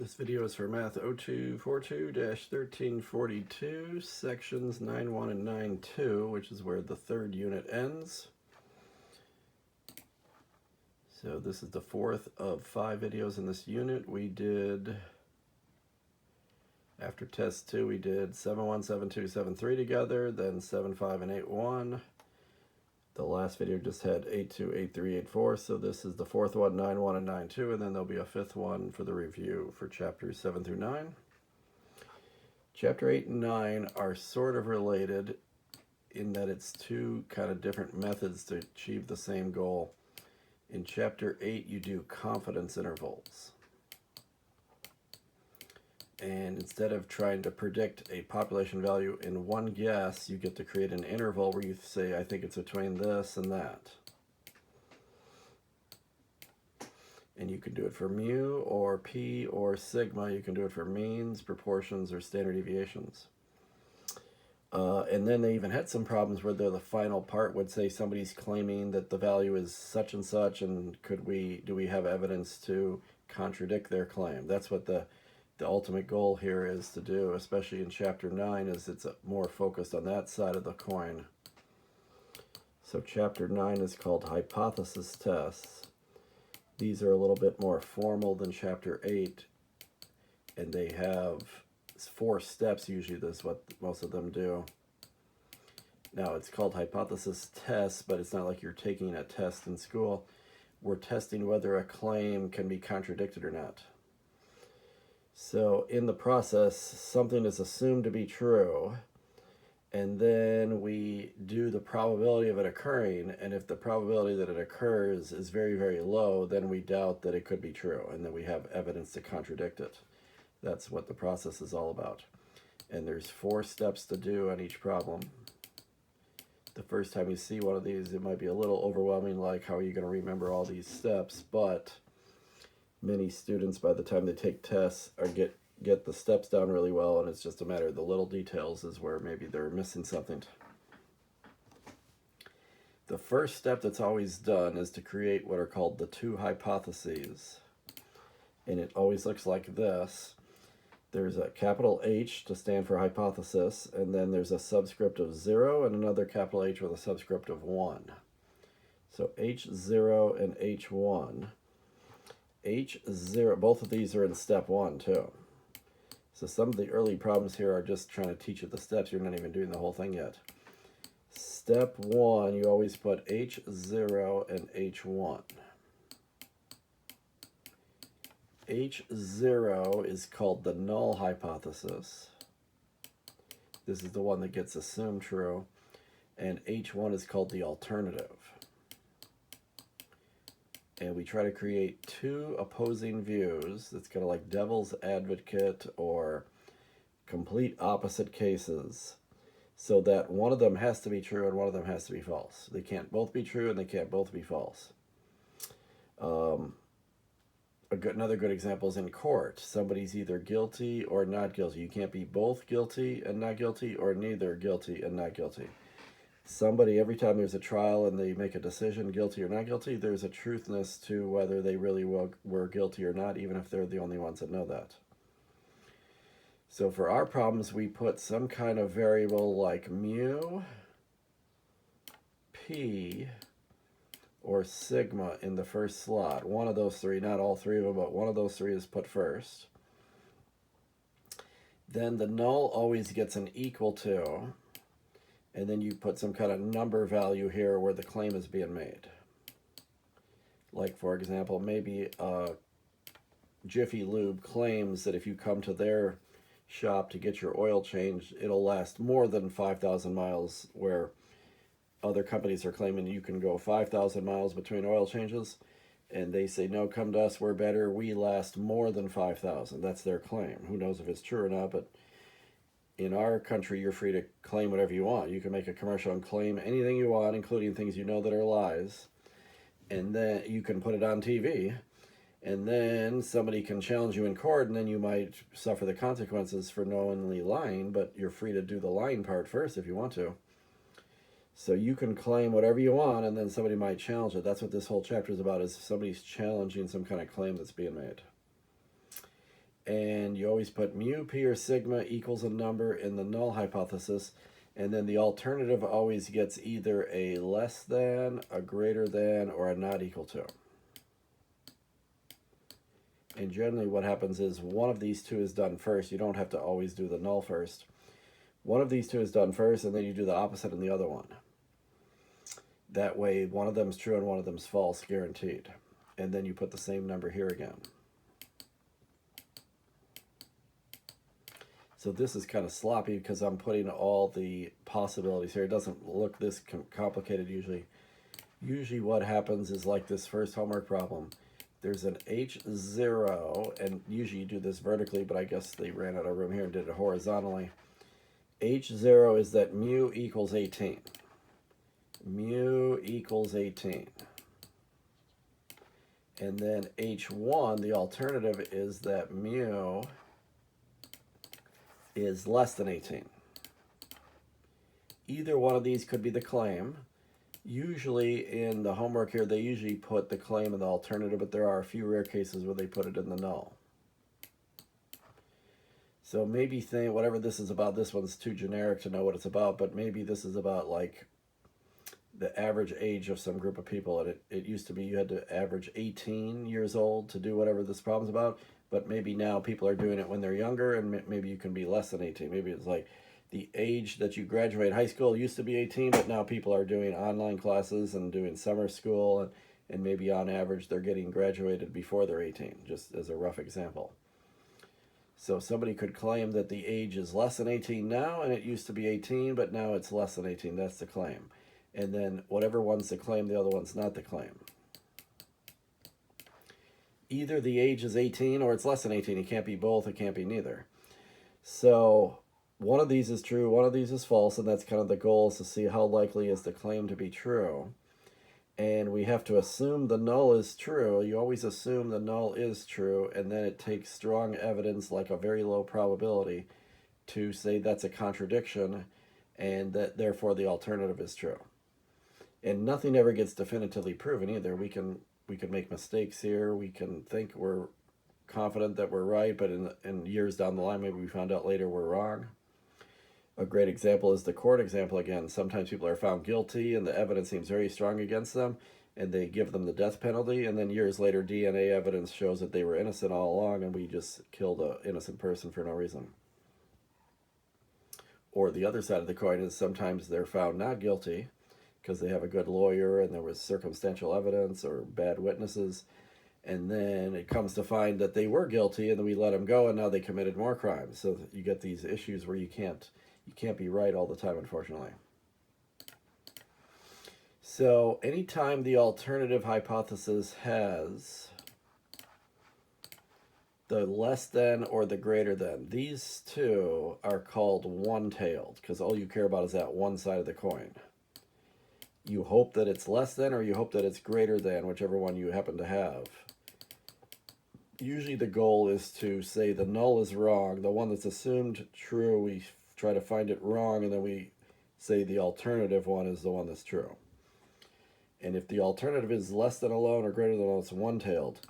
This video is for Math 0242-1342, sections 9.1 and 9.2, which is where the third unit ends. So this is the fourth of 5 videos in this unit. We did, after test 2, we did 7.1, 7.2, 7.3 together, then 7.5 and 8.1. The last video just had 8.2, 8.3, 8.4, so this is the fourth one, 9.1 and 9.2, and then there'll be a fifth one for the review for chapters 7 through 9. Chapter 8 and 9 are sort of related in that it's two kind of different methods to achieve the same goal. In chapter 8, you do confidence intervals. And instead of trying to predict a population value in one guess, you get to create an interval where you say, I think it's between this and that. And you can do it for mu or p or sigma. You can do it for means, proportions, or standard deviations. And then they even had some problems where the final part would say somebody's claiming that the value is such and such, and do we have evidence to contradict their claim? That's what the ultimate goal here is to do, especially in chapter 9, is it's more focused on that side of the coin. So chapter 9 is called hypothesis tests. These are a little bit more formal than chapter 8, and they have 4 steps usually. That's what most of them do. Now it's called hypothesis tests, but it's not like you're taking a test in school. We're testing whether a claim can be contradicted or not. So in the process, something is assumed to be true, and then we do the probability of it occurring, and if the probability that it occurs is very, very low, then we doubt that it could be true, and then we have evidence to contradict it. That's what the process is all about. And there's 4 steps to do on each problem. The first time you see one of these, it might be a little overwhelming, like how are you going to remember all these steps, but many students, by the time they take tests, get the steps down really well, and it's just a matter of the little details is where maybe they're missing something. The first step that's always done is to create what are called the 2 hypotheses. And it always looks like this. There's a capital H to stand for hypothesis, and then there's a subscript of 0 and another capital H with a subscript of 1. So H0 and H1. H0, both of these are in step 1 too. So some of the early problems here are just trying to teach you the steps. You're not even doing the whole thing yet. Step 1, you always put H0 and H1. H0 is called the null hypothesis. This is the one that gets assumed true. And H1 is called the alternative. And we try to create 2 opposing views. That's kind of like devil's advocate or complete opposite cases, so that one of them has to be true and one of them has to be false. They can't both be true and they can't both be false. Another good example is in court. Somebody's either guilty or not guilty. You can't be both guilty and not guilty, or neither guilty and not guilty. Somebody, every time there's a trial and they make a decision, guilty or not guilty, there's a truthness to whether they really were guilty or not, even if they're the only ones that know that. So for our problems, we put some kind of variable like mu, p, or sigma in the first slot. One of those 3, not all 3 of them, but one of those 3 is put first. Then the null always gets an equal to, and then you put some kind of number value here where the claim is being made. Like, for example, maybe Jiffy Lube claims that if you come to their shop to get your oil changed, it'll last more than 5,000 miles, where other companies are claiming you can go 5,000 miles between oil changes, and they say, no, come to us, we're better, we last more than 5,000. That's their claim. Who knows if it's true or not, but in our country, you're free to claim whatever you want. You can make a commercial and claim anything you want, including things you know that are lies, and then you can put it on TV, and then somebody can challenge you in court, and then you might suffer the consequences for knowingly lying, but you're free to do the lying part first if you want to. So you can claim whatever you want, and then somebody might challenge it. That's what this whole chapter is about, is somebody's challenging some kind of claim that's being made. and you always put mu, p, or sigma equals a number in the null hypothesis, and then the alternative always gets either a less than, a greater than, or a not equal to. And generally what happens is one of these two is done first. You don't have to always do the null first. One of these two is done first, and then you do the opposite in the other one. That way one of them is true and one of them is false, guaranteed. And then you put the same number here again. So this is kind of sloppy because I'm putting all the possibilities here. It doesn't look this complicated usually. Usually what happens is like this first homework problem. There's an H0, and usually you do this vertically, but I guess they ran out of room here and did it horizontally. H0 is that mu equals 18. Mu equals 18. And then H1, the alternative is that mu is less than 18. Either one of these could be the claim. Usually in the homework here, they usually put the claim in the alternative, but there are a few rare cases where they put it in the null. So maybe think whatever this is about, this one's too generic to know what it's about, but maybe this is about like the average age of some group of people. And it used to be you had to average 18 years old to do whatever this problem's about, but maybe now people are doing it when they're younger, and maybe you can be less than 18. Maybe it's like the age that you graduate high school used to be 18, but now people are doing online classes and doing summer school, and maybe on average they're getting graduated before they're 18, just as a rough example. So somebody could claim that the age is less than 18 now, and it used to be 18, but now it's less than 18. That's the claim. And then whatever one's the claim, the other one's not the claim. Either the age is 18 or it's less than 18. It can't be both. It can't be neither. So one of these is true, one of these is false, and that's kind of the goal, is to see how likely is the claim to be true. And we have to assume the null is true. You always assume the null is true, and then it takes strong evidence, like a very low probability, to say that's a contradiction, and that therefore the alternative is true. And nothing ever gets definitively proven either. We can make mistakes here. We can think we're confident that we're right, but in years down the line, maybe we found out later we're wrong. A great example is the court example again. Sometimes people are found guilty and the evidence seems very strong against them, and they give them the death penalty, and then years later DNA evidence shows that they were innocent all along, and we just killed an innocent person for no reason. Or the other side of the coin is sometimes they're found not guilty because they have a good lawyer and there was circumstantial evidence or bad witnesses, and then it comes to find that they were guilty, and then we let them go, and now they committed more crimes. So you get these issues where you can't be right all the time, unfortunately. So anytime the alternative hypothesis has the less than or the greater than, these two are called one-tailed, because all you care about is that one side of the coin. You hope that it's less than, or you hope that it's greater than, whichever one you happen to have. Usually the goal is to say the null is wrong. The one that's assumed true, we try to find it wrong, and then we say the alternative one is the one that's true. And if the alternative is less than alone or greater than alone, it's one-tailed.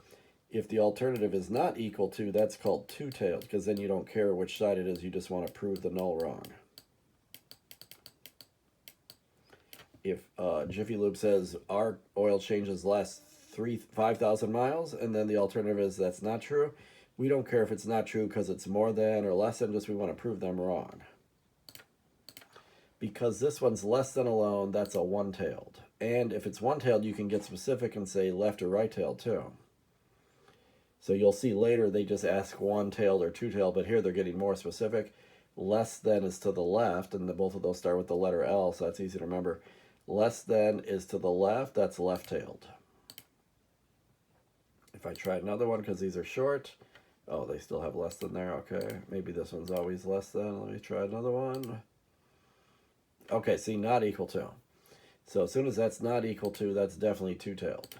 If the alternative is not equal to, that's called two-tailed, because then you don't care which side it is, you just want to prove the null wrong. If Jiffy Lube says our oil changes last 5,000 miles, and then the alternative is that's not true, we don't care if it's not true because it's more than or less than, just we want to prove them wrong. Because this one's less than alone, that's a one-tailed. And if it's one-tailed, you can get specific and say left or right-tailed too. So you'll see later they just ask one-tailed or two-tailed, but here they're getting more specific. Less than is to the left, and both of those start with the letter L, so that's easy to remember. Less than is to the left, that's left-tailed. If I try another one, because these are short, oh, they still have less than there, okay. Maybe this one's always less than. Let me try another one. Okay, see, not equal to. So as soon as that's not equal to, that's definitely two-tailed.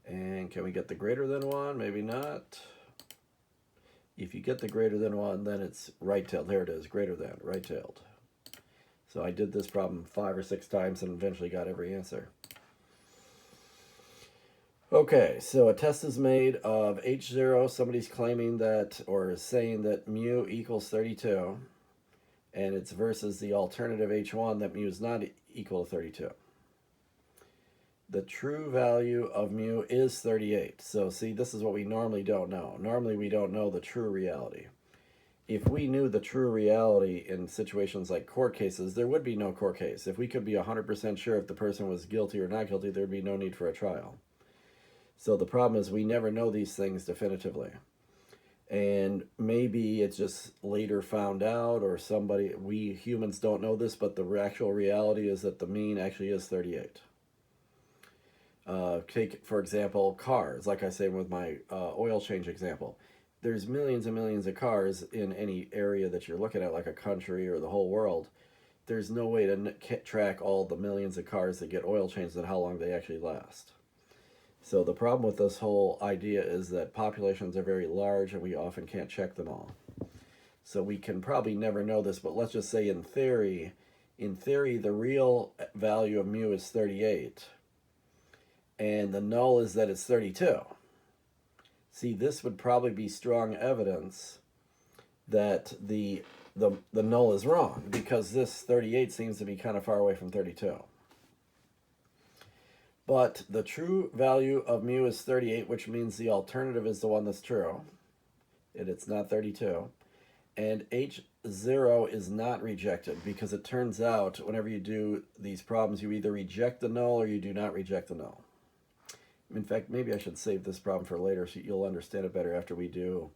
And can we get the greater than one? Maybe not. If you get the greater than one, then it's right-tailed. There it is, greater than, right-tailed. So I did this problem 5 or 6 times and eventually got every answer. Okay, so a test is made of H0. Somebody's claiming that, or is saying that mu equals 32, and it's versus the alternative H1 that mu is not equal to 32. The true value of mu is 38. So see, this is what we normally don't know. Normally we don't know the true reality. If we knew the true reality in situations like court cases, there would be no court case. If we could be 100% sure if the person was guilty or not guilty, there'd be no need for a trial. So the problem is we never know these things definitively. And maybe it's just later found out, or somebody, we humans don't know this, but the actual reality is that the mean actually is 38. Take, for example, cars. Like I say with my oil change example, there's millions and millions of cars in any area that you're looking at, like a country or the whole world. There's no way to track all the millions of cars that get oil changed and how long they actually last. So the problem with this whole idea is that populations are very large and we often can't check them all. So we can probably never know this, but let's just say in theory, the real value of mu is 38 and the null is that it's 32. See, this would probably be strong evidence that the null is wrong, because this 38 seems to be kind of far away from 32. But the true value of mu is 38, which means the alternative is the one that's true, and it's not 32. And H0 is not rejected, because it turns out whenever you do these problems, you either reject the null or you do not reject the null. In fact, maybe I should save this problem for later so you'll understand it better after we do.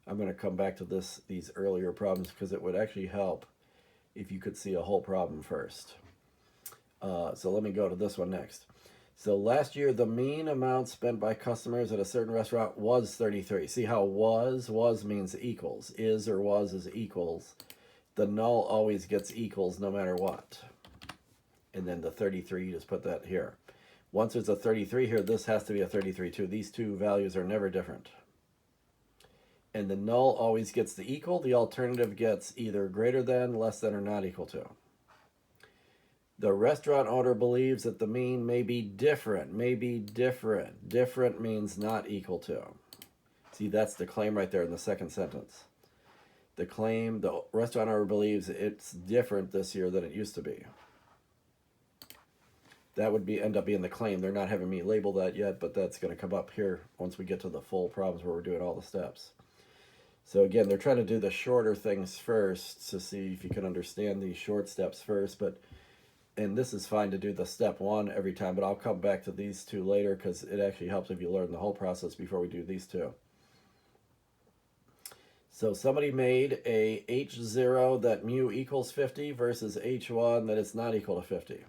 I'm going to come back to these earlier problems because it would actually help if you could see a whole problem first. So let me go to this one next. So last year, the mean amount spent by customers at a certain restaurant was 33. See how was means equals. Is or was is equals. The null always gets equals no matter what. And then the 33, you just put that here. Once there's a 33 here, this has to be a 33 too. These two values are never different. And the null always gets the equal. The alternative gets either greater than, less than, or not equal to. The restaurant owner believes that the mean may be different. May be different. Different means not equal to. See, that's the claim right there in the second sentence. The claim, the restaurant owner believes it's different this year than it used to be. That would end up being the claim. They're not having me label that yet, but that's going to come up here once we get to the full problems where we're doing all the steps. So again, they're trying to do the shorter things first to see if you can understand these short steps first. And this is fine to do the step one every time, but I'll come back to these two later because it actually helps if you learn the whole process before we do these two. So somebody made a H0 that mu equals 50 versus H1 that it's not equal to 50.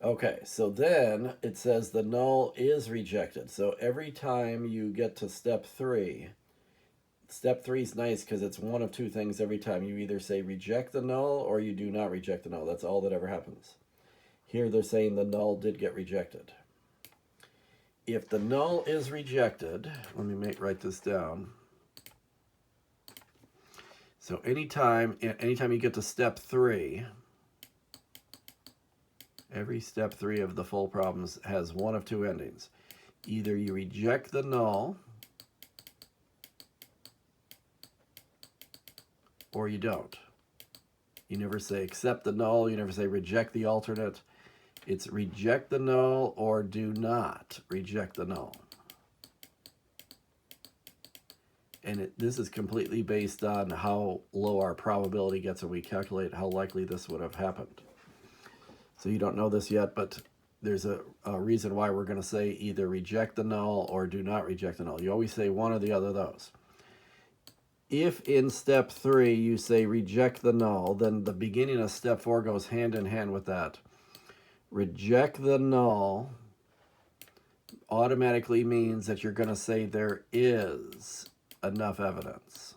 Okay, so then it says the null is rejected. So every time you get to step 3 is nice because it's one of two things every time. You either say reject the null or you do not reject the null. That's all that ever happens. Here they're saying the null did get rejected. If the null is rejected, let me write this down. So anytime you get to step 3, every step 3 of the full problems has one of two endings. Either you reject the null or you don't. You never say accept the null. You never say reject the alternate. It's reject the null or do not reject the null. And this is completely based on how low our probability gets when we calculate how likely this would have happened. So you don't know this yet, but there's a reason why we're going to say either reject the null or do not reject the null. You always say one or the other of those. If in step 3 you say reject the null, then the beginning of step 4 goes hand in hand with that. Reject the null automatically means that you're going to say there is enough evidence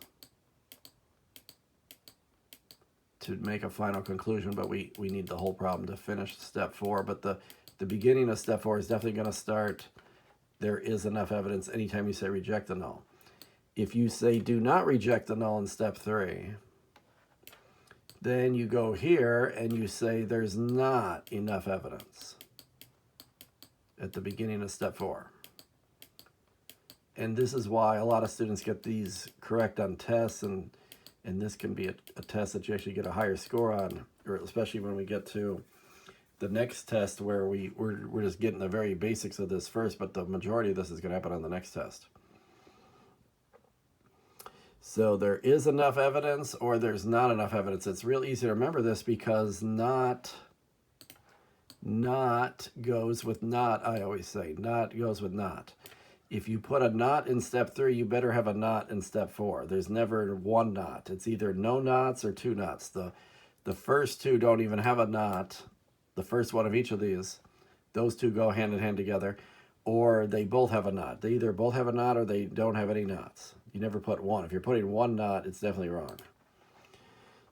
to make a final conclusion, but we need the whole problem to finish step 4. But the beginning of step 4 is definitely going to start, there is enough evidence anytime you say reject the null. If you say do not reject the null in step 3, then you go here and you say there's not enough evidence. at the beginning of step 4. And this is why a lot of students get these correct on tests, and this can be a test that you actually get a higher score on, or especially when we get to the next test where we're just getting the very basics of this first, but the majority of this is going to happen on the next test. So there is enough evidence or there's not enough evidence. It's real easy to remember this because not goes with not, I always say. Not goes with not. If you put a not in step 3, you better have a not in step 4. There's never one not. It's either no nots or 2 nots. The first 2 don't even have a not. The first one of each of these, those 2 go hand in hand together, or they both have a not. They either both have a not or they don't have any knots. You never put one. If you're putting one knot, it's definitely wrong.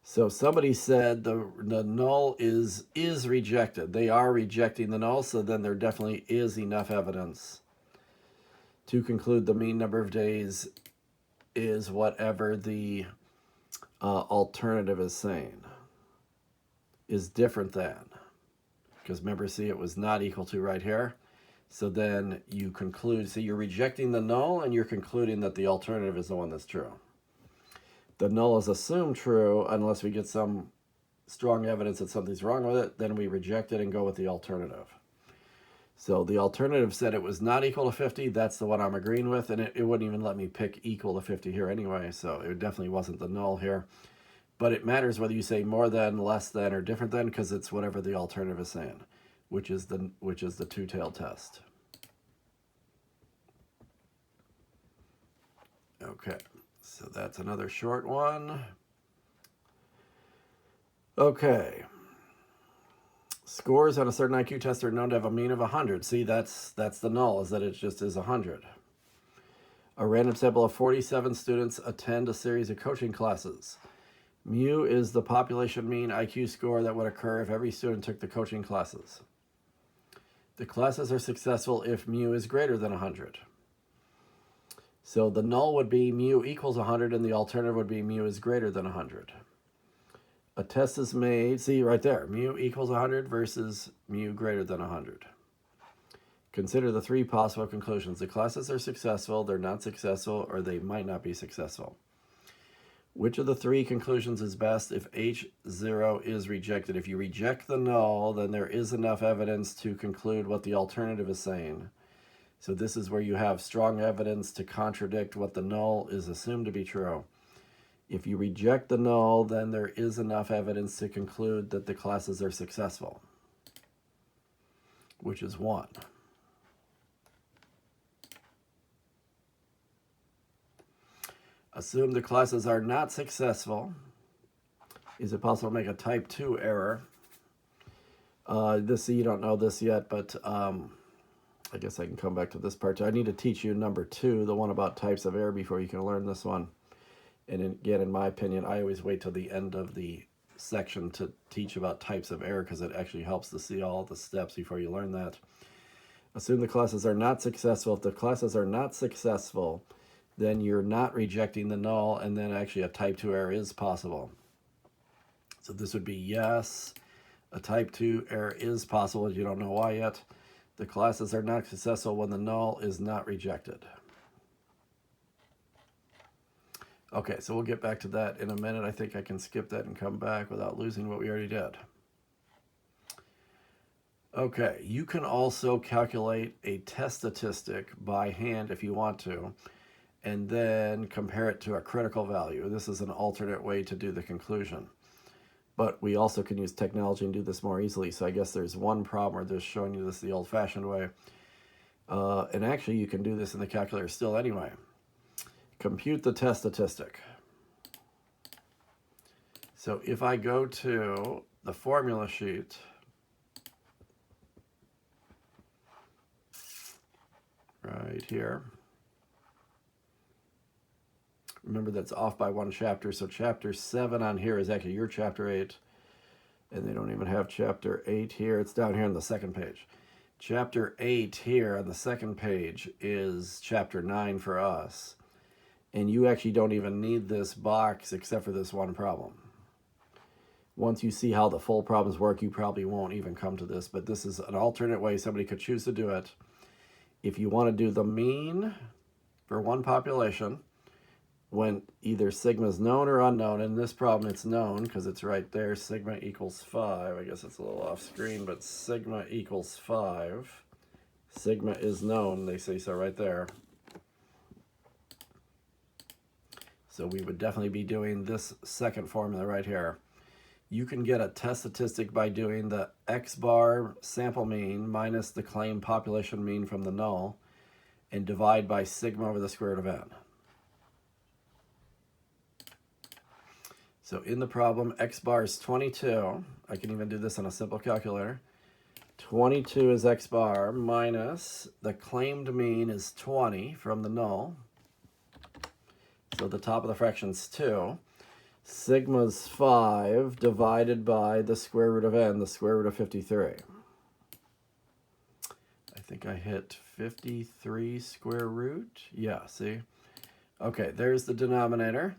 So somebody said the null is rejected. They are rejecting the null, so then there definitely is enough evidence to conclude the mean number of days is whatever the alternative is saying, is different than. Because remember, see, it was not equal to right here. So then you conclude, so you're rejecting the null and you're concluding that the alternative is the one that's true. The null is assumed true unless we get some strong evidence that something's wrong with it, then we reject it and go with the alternative. So the alternative said it was not equal to 50, that's the one I'm agreeing with, and it wouldn't even let me pick equal to 50 here anyway, so it definitely wasn't the null here. But it matters whether you say more than, less than, or different than, because it's whatever the alternative is saying, which is the two-tailed test. Okay, so that's another short one. Okay. Scores on a certain IQ test are known to have a mean of 100. See, that's the null, is that it just is 100. A random sample of 47 students attend a series of coaching classes. Mu is the population mean IQ score that would occur if every student took the coaching classes. The classes are successful if mu is greater than 100. So the null would be mu equals 100 and the alternative would be mu is greater than 100. A test is made, see right there, mu equals 100 versus mu greater than 100. Consider the 3 possible conclusions. The classes are successful, they're not successful, or they might not be successful. Which of the 3 conclusions is best if H0 is rejected? If you reject the null, then there is enough evidence to conclude what the alternative is saying. So this is where you have strong evidence to contradict what the null is assumed to be true. If you reject the null, then there is enough evidence to conclude that the classes are successful, which is 1. Assume the classes are not successful. Is it possible to make a type 2 error? You don't know this yet, but I guess I can come back to this part too. I need to teach you number 2, the one about types of error, before you can learn this one. And again, in my opinion, I always wait till the end of the section to teach about types of error because it actually helps to see all the steps before you learn that. Assume the classes are not successful. If the classes are not successful, then you're not rejecting the null, and then actually a type 2 error is possible. So this would be yes, a type 2 error is possible. You don't know why yet. The classes are not successful when the null is not rejected. Okay, so we'll get back to that in a minute. I think I can skip that and come back without losing what we already did. Okay, you can also calculate a test statistic by hand if you want to, and then compare it to a critical value. This is an alternate way to do the conclusion. But we also can use technology and do this more easily. So I guess there's one problem where they're showing you this the old-fashioned way. And actually, you can do this in the calculator still anyway. Compute the test statistic. So if I go to the formula sheet, right here, remember that's off by 1 chapter, so chapter 7 on here is actually your chapter 8, and they don't even have chapter 8 here. It's down here on the second page. Chapter 8 here on the second page is chapter 9 for us. And you actually don't even need this box except for this one problem. Once you see how the full problems work, you probably won't even come to this, but this is an alternate way somebody could choose to do it. If you want to do the mean for one population, when either sigma is known or unknown, in this problem it's known because it's right there, sigma equals 5. I guess it's a little off screen, but sigma equals 5. Sigma is known, they say so right there. So we would definitely be doing this second formula right here. You can get a test statistic by doing the x bar sample mean minus the claimed population mean from the null and divide by sigma over the square root of n. So in the problem, x bar is 22. I can even do this on a simple calculator. 22 is x bar minus the claimed mean is 20 from the null. So the top of the fraction is 2. Sigma's 5 divided by the square root of n, the square root of 53. I think I hit 53 square root. Yeah, see? Okay, there's the denominator.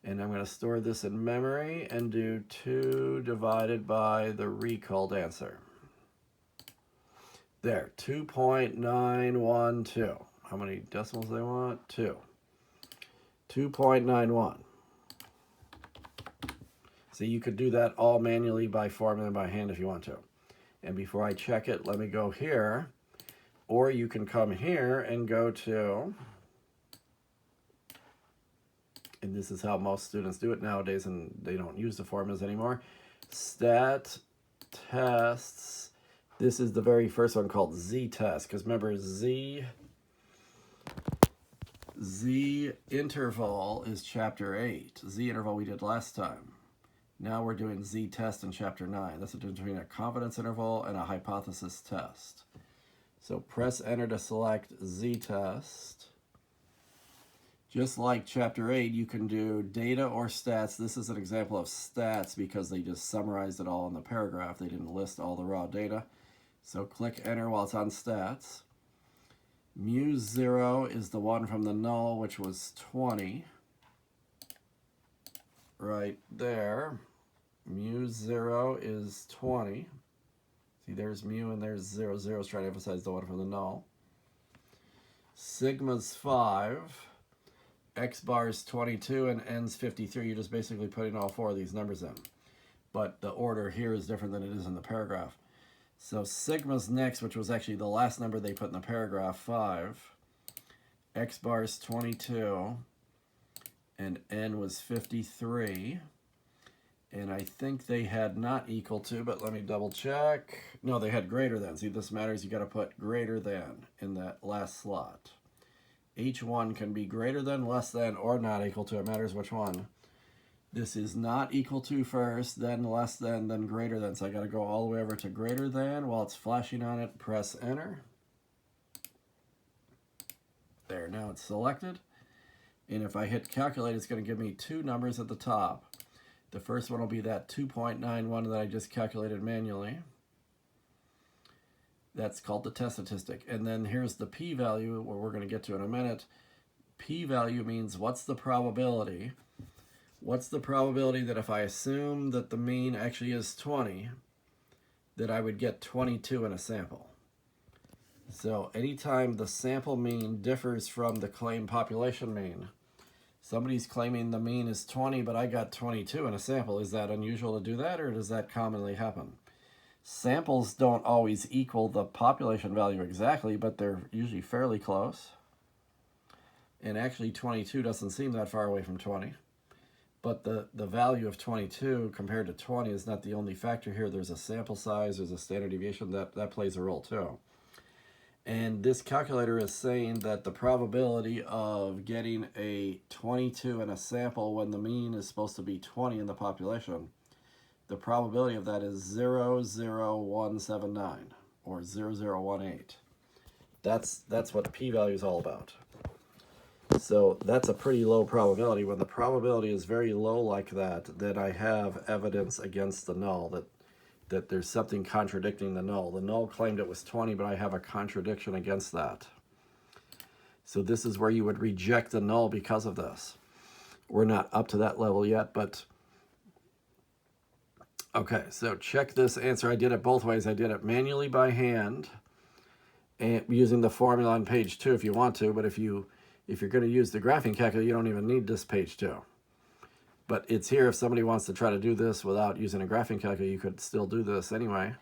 And I'm going to store this in memory and do 2 divided by the recalled answer. There, 2.912. How many decimals do they want? 2. 2.91. So you could do that all manually by formula and by hand if you want to. And before I check it, let me go here. Or you can come here and go to, and this is how most students do it nowadays, and they don't use the formulas anymore. Stat tests. This is the very first one called z-test, because remember z interval is chapter 8. Z interval we did last time. Now we're doing z-test in chapter 9. That's the difference between a confidence interval and a hypothesis test. So press enter to select z-test. Just like chapter 8, you can do data or stats. This is an example of stats because they just summarized it all in the paragraph. They didn't list all the raw data. So click enter while it's on stats. Mu0 is the one from the null, which was 20. Right there. Mu0 is 20. See, there's mu and there's 0. 0 is trying to emphasize the one from the null. Sigma's 5. X bar is 22 and n's 53. You're just basically putting all 4 of these numbers in. But the order here is different than it is in the paragraph. So sigma's next, which was actually the last number they put in the paragraph, 5. X bar is 22. And n was 53. And I think they had not equal to, but let me double check. No, they had greater than. See, this matters. You got to put greater than in that last slot. Each one can be greater than, less than, or not equal to. It matters which one. This is not equal to first, then less than, then greater than. So I got to go all the way over to greater than. While it's flashing on it, press enter. There, now it's selected. And if I hit calculate, it's going to give me 2 numbers at the top. The first one will be that 2.91 that I just calculated manually. That's called the test statistic. And then here's the p-value, where we're going to get to in a minute. P-value means what's the probability? What's the probability that if I assume that the mean actually is 20, that I would get 22 in a sample? So anytime the sample mean differs from the claimed population mean, somebody's claiming the mean is 20, but I got 22 in a sample. Is that unusual to do that, or does that commonly happen? Samples don't always equal the population value exactly, but they're usually fairly close. And actually 22 doesn't seem that far away from 20. But the value of 22 compared to 20 is not the only factor here. There's a sample size, there's a standard deviation, that plays a role too. And this calculator is saying that the probability of getting a 22 in a sample when the mean is supposed to be 20 in the population, the probability of that is 0.00179 or 0.0018. That's what p-value is all about. So that's a pretty low probability. When the probability is very low like that, then I have evidence against the null that there's something contradicting the null. The null claimed it was 20, but I have a contradiction against that. So this is where you would reject the null because of this. We're not up to that level yet, but okay, so check this answer. I did it both ways. I did it manually by hand, and using the formula on page 2 if you want to, but if you're going to use the graphing calculator, you don't even need this page 2. But it's here if somebody wants to try to do this without using a graphing calculator, you could still do this anyway.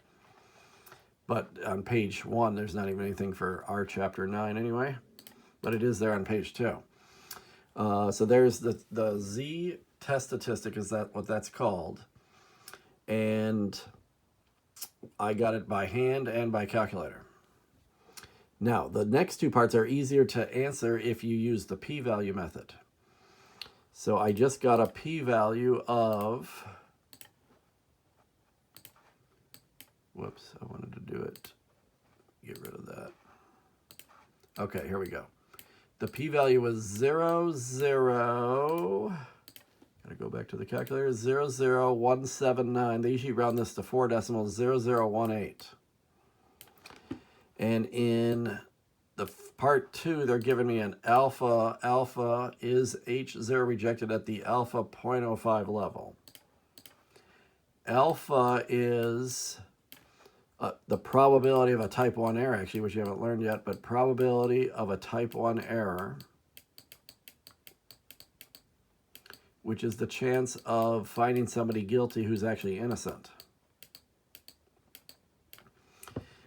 But on page 1, there's not even anything for our chapter 9 anyway, but it is there on page 2. So there's the Z test statistic, is that what that's called? And I got it by hand and by calculator. Now, the next two parts are easier to answer if you use the p-value method. So I just got a p-value of, whoops, I wanted to do it, get rid of that. Okay, here we go. The p-value was 0, 0, gotta go back to the calculator, 00179. They usually round this to 4 decimals, 0018. And in the part 2, they're giving me an alpha. Alpha is H0 rejected at the alpha 0.05 level. Alpha is the probability of a type 1 error, actually, which you haven't learned yet, but probability of a type 1 error, which is the chance of finding somebody guilty who's actually innocent.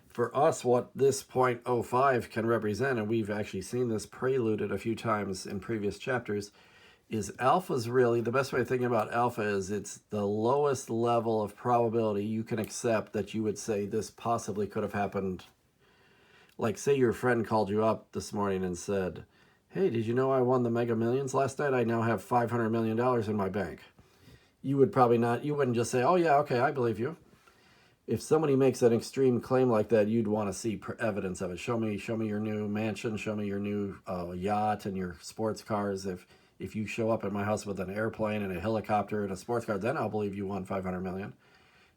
For us, what this 0.05 can represent, and we've actually seen this preluded a few times in previous chapters, is alpha's really, the best way of thinking about alpha is it's the lowest level of probability you can accept that you would say this possibly could have happened. Like, say your friend called you up this morning and said, hey, did you know I won the Mega Millions last night? I now have $500 million in my bank. You would probably not, you wouldn't just say, oh yeah, okay, I believe you. If somebody makes an extreme claim like that, you'd want to see evidence of it. Show me your new mansion, show me your new yacht and your sports cars. If you show up at my house with an airplane and a helicopter and a sports car, then I'll believe you won $500 million.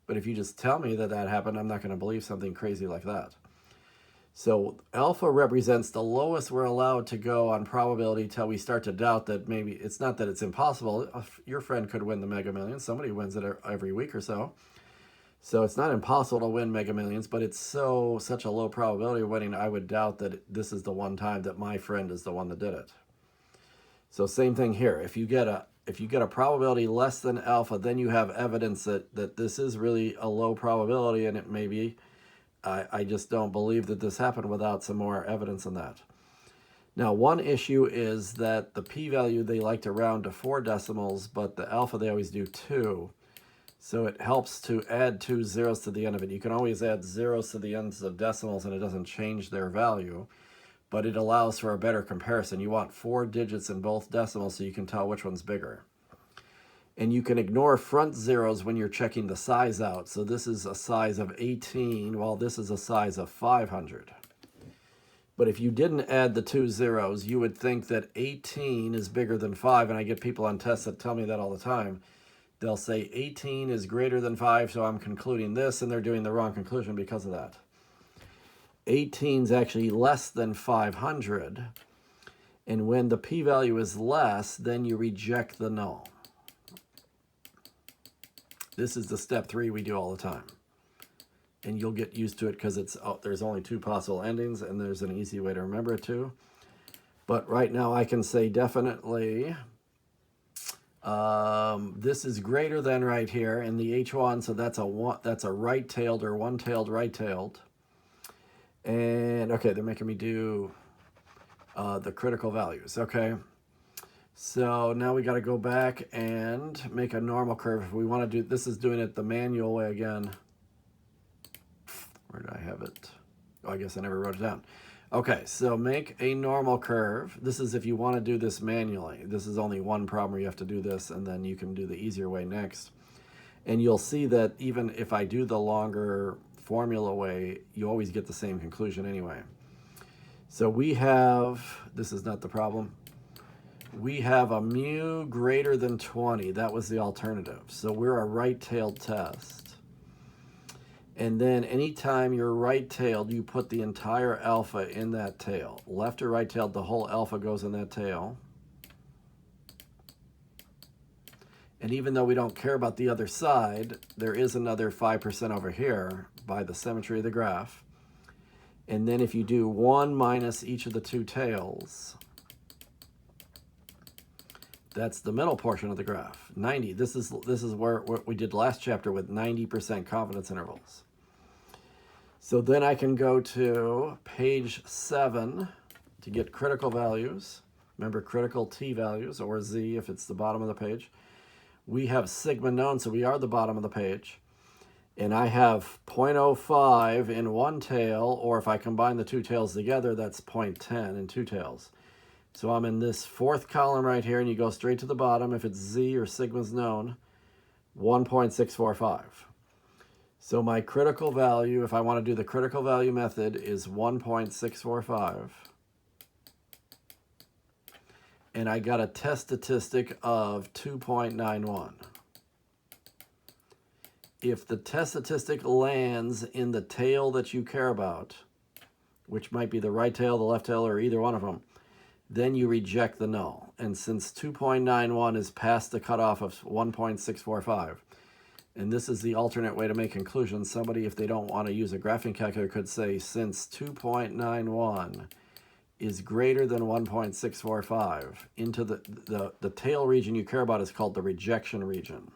But if you just tell me that happened, I'm not going to believe something crazy like that. So alpha represents the lowest we're allowed to go on probability till we start to doubt that maybe it's not that it's impossible. Your friend could win the Mega Millions. Somebody wins it every week or so. So it's not impossible to win Mega Millions, but it's such a low probability of winning, I would doubt that this is the one time that my friend is the one that did it. So same thing here. If you get a probability less than alpha, then you have evidence that this is really a low probability, and it may be. I just don't believe that this happened without some more evidence on that. Now, one issue is that the p-value, they like to round to 4 decimals, but the alpha, they always do 2. So it helps to add 2 zeros to the end of it. You can always add zeros to the ends of decimals and it doesn't change their value, but it allows for a better comparison. You want 4 digits in both decimals so you can tell which one's bigger. And you can ignore front zeros when you're checking the size out. So this is a size of 18, while this is a size of 500. But if you didn't add the 2 zeros, you would think that 18 is bigger than 5, and I get people on tests that tell me that all the time. They'll say 18 is greater than 5, so I'm concluding this, and they're doing the wrong conclusion because of that. 18 is actually less than 500, and when the p-value is less, then you reject the null. This is the step 3 we do all the time. And you'll get used to it because there's only 2 possible endings, and there's an easy way to remember it too. But right now I can say definitely this is greater than right here in the H1, so that's a right-tailed or one-tailed right-tailed. And okay, they're making me do the critical values. Okay, so now we got to go back and make a normal curve. If we want to do this, is doing it the manual way again. Where did I have it? Oh, I guess I never wrote it down. Okay, so make a normal curve. This is if you want to do this manually. This is only one problem where you have to do this, and then you can do the easier way next. And you'll see that even if I do the longer formula way, you always get the same conclusion anyway. So we have, this is not the problem, we have a mu greater than 20. That was the alternative. So we're a right-tailed test. And then anytime you're right-tailed, you put the entire alpha in that tail. Left or right-tailed, the whole alpha goes in that tail. And even though we don't care about the other side, there is another 5% over here by the symmetry of the graph. And then if you do 1 minus each of the two tails, that's the middle portion of the graph, 90. This is where what we did last chapter with 90% confidence intervals. So then I can go to page 7 to get critical values. Remember, critical t values, or z if it's the bottom of the page. We have sigma known, so we are the bottom of the page. And I have 0.05 in one tail, or if I combine the two tails together, that's 0.10 in two tails. So I'm in this fourth column right here, and you go straight to the bottom. If it's z or sigma's known, 1.645. So my critical value, if I want to do the critical value method, is 1.645. And I got a test statistic of 2.91. If the test statistic lands in the tail that you care about, which might be the right tail, the left tail, or either one of them, then you reject the null. And since 2.91 is past the cutoff of 1.645, and this is the alternate way to make conclusions, somebody, if they don't want to use a graphing calculator, could say since 2.91 is greater than 1.645, into the tail region you care about is called the rejection region.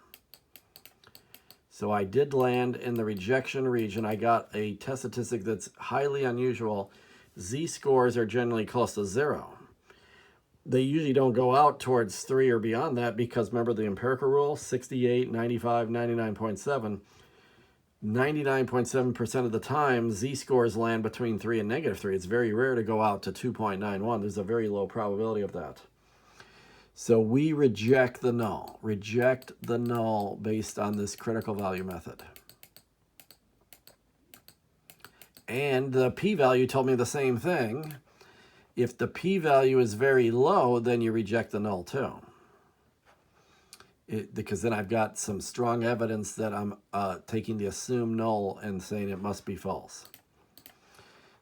So I did land in the rejection region. I got a test statistic that's highly unusual. Z-scores are generally close to 0. They usually don't go out towards 3 or beyond that because, remember the empirical rule, 68, 95, 99.7. 99.7% of the time, Z-scores land between 3 and -3. It's very rare to go out to 2.91. There's a very low probability of that. So we reject the null based on this critical value method. And the p-value told me the same thing. If the p-value is very low, then you reject the null too. Because then I've got some strong evidence that I'm taking the assumed null and saying it must be false.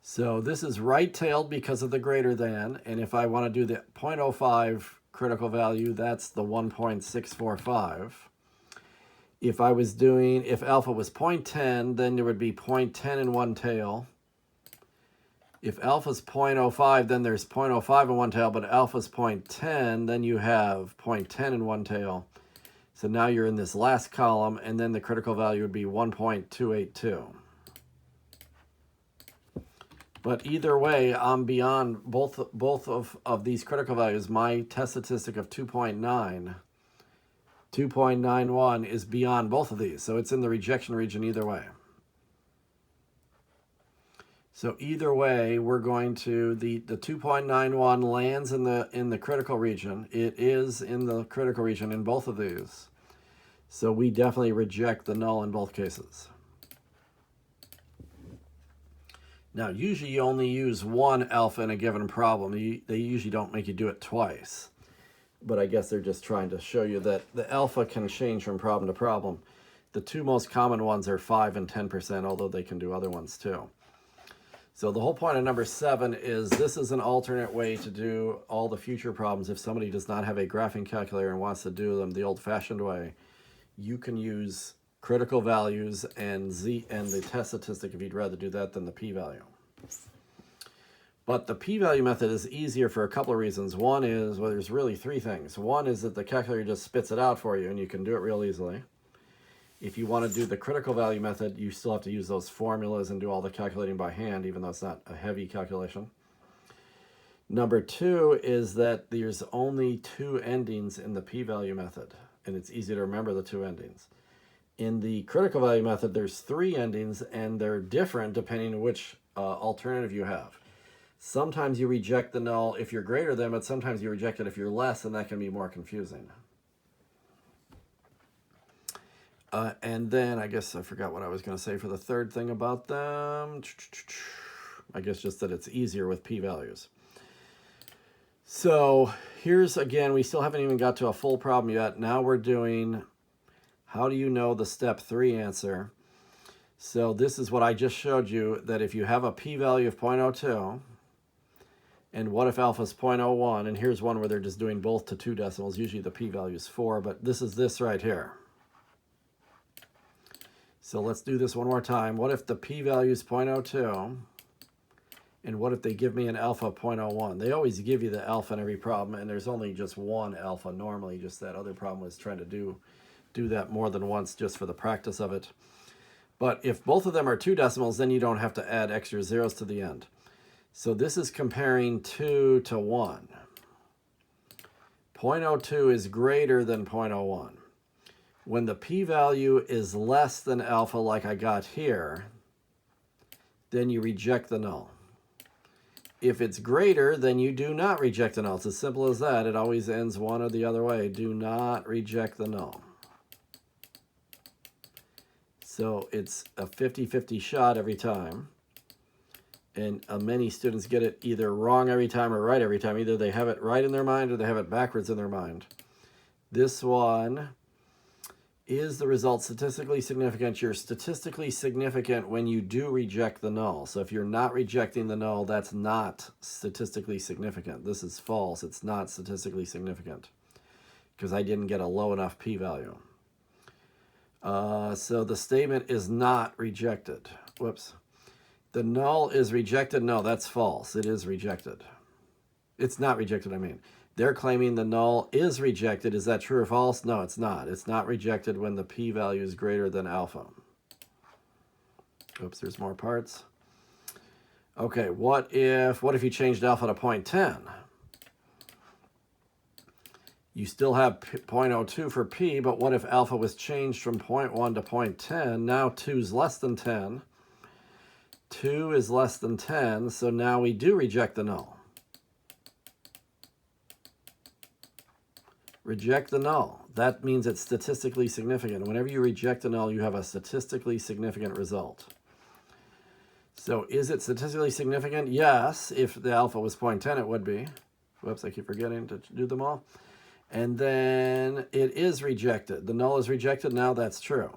So this is right-tailed because of the greater than, and if I want to do the 0.05 critical value, that's the 1.645. If alpha was 0.10, then there would be 0.10 in one tail. If alpha's 0.05, then there's 0.05 in one tail, but alpha's 0.10, then you have 0.10 in one tail. So now you're in this last column, and then the critical value would be 1.282. But either way, I'm beyond both of these critical values. My test statistic of 2.91 is beyond both of these. So it's in the rejection region either way. So either way, we're going to, the 2.91 lands in the critical region. It is in the critical region in both of these. So we definitely reject the null in both cases. Now, usually you only use one alpha in a given problem. They usually don't make you do it twice. But I guess they're just trying to show you that the alpha can change from problem to problem. The two most common ones are 5 and 10%, although they can do other ones too. So the whole point of number 7 is this is an alternate way to do all the future problems. If somebody does not have a graphing calculator and wants to do them the old-fashioned way, you can use critical values and the test statistic if you'd rather do that than the p-value. But the p-value method is easier for a couple of reasons. One is, well, there's really 3 things. One is that the calculator just spits it out for you and you can do it real easily. If you want to do the critical value method, you still have to use those formulas and do all the calculating by hand, even though it's not a heavy calculation. Number 2 is that there's only 2 endings in the p-value method, and it's easy to remember the 2 endings. In the critical value method, there's 3 endings, and they're different depending on which alternative you have. Sometimes you reject the null if you're greater than, but sometimes you reject it if you're less, and that can be more confusing. And then I guess I forgot what I was going to say for the third thing about them. I guess just that it's easier with p-values. So here's, again, we still haven't even got to a full problem yet. Now we're doing, how do you know the step 3 answer? So this is what I just showed you, that if you have a p-value of 0.02, and what if alpha is 0.01, and here's one where they're just doing both to 2 decimals. Usually the p-value is 4, but this is this right here. So let's do this one more time. What if the p-value is 0.02, And what if they give me an alpha of 0.01? They always give you the alpha in every problem, and there's only just one alpha normally. Just that other problem was trying to do that more than once just for the practice of it. But if both of them are 2 decimals, then you don't have to add extra zeros to the end. So this is comparing 2 to 1. 0.02 is greater than 0.01. When the p-value is less than alpha like I got here, then you reject the null. If it's greater, then you do not reject the null. It's as simple as that. It always ends one or the other way. Do not reject the null. So it's a 50-50 shot every time. And many students get it either wrong every time or right every time. Either they have it right in their mind or they have it backwards in their mind. This one, is the result statistically significant? You're statistically significant when you do reject the null. So if you're not rejecting the null, that's not statistically significant. This is false. It's not statistically significant because I didn't get a low enough p-value. So the statement is not rejected. Whoops. The null is rejected. No, that's false. It is rejected. It's not rejected, I mean. They're claiming the null is rejected. Is that true or false? No, it's not. It's not rejected when the p-value is greater than alpha. Oops, there's more parts. Okay, what if you changed alpha to 0.10? You still have 0.02 for p, but what if alpha was changed from 0.1 to 0.10? Now 2 is less than 10. 2 is less than 10, so now we do reject the null. Reject the null. That means it's statistically significant. Whenever you reject a null, you have a statistically significant result. So is it statistically significant? Yes. If the alpha was 0.10, it would be. Whoops, I keep forgetting to do them all. And then it is rejected. The null is rejected. Now that's true.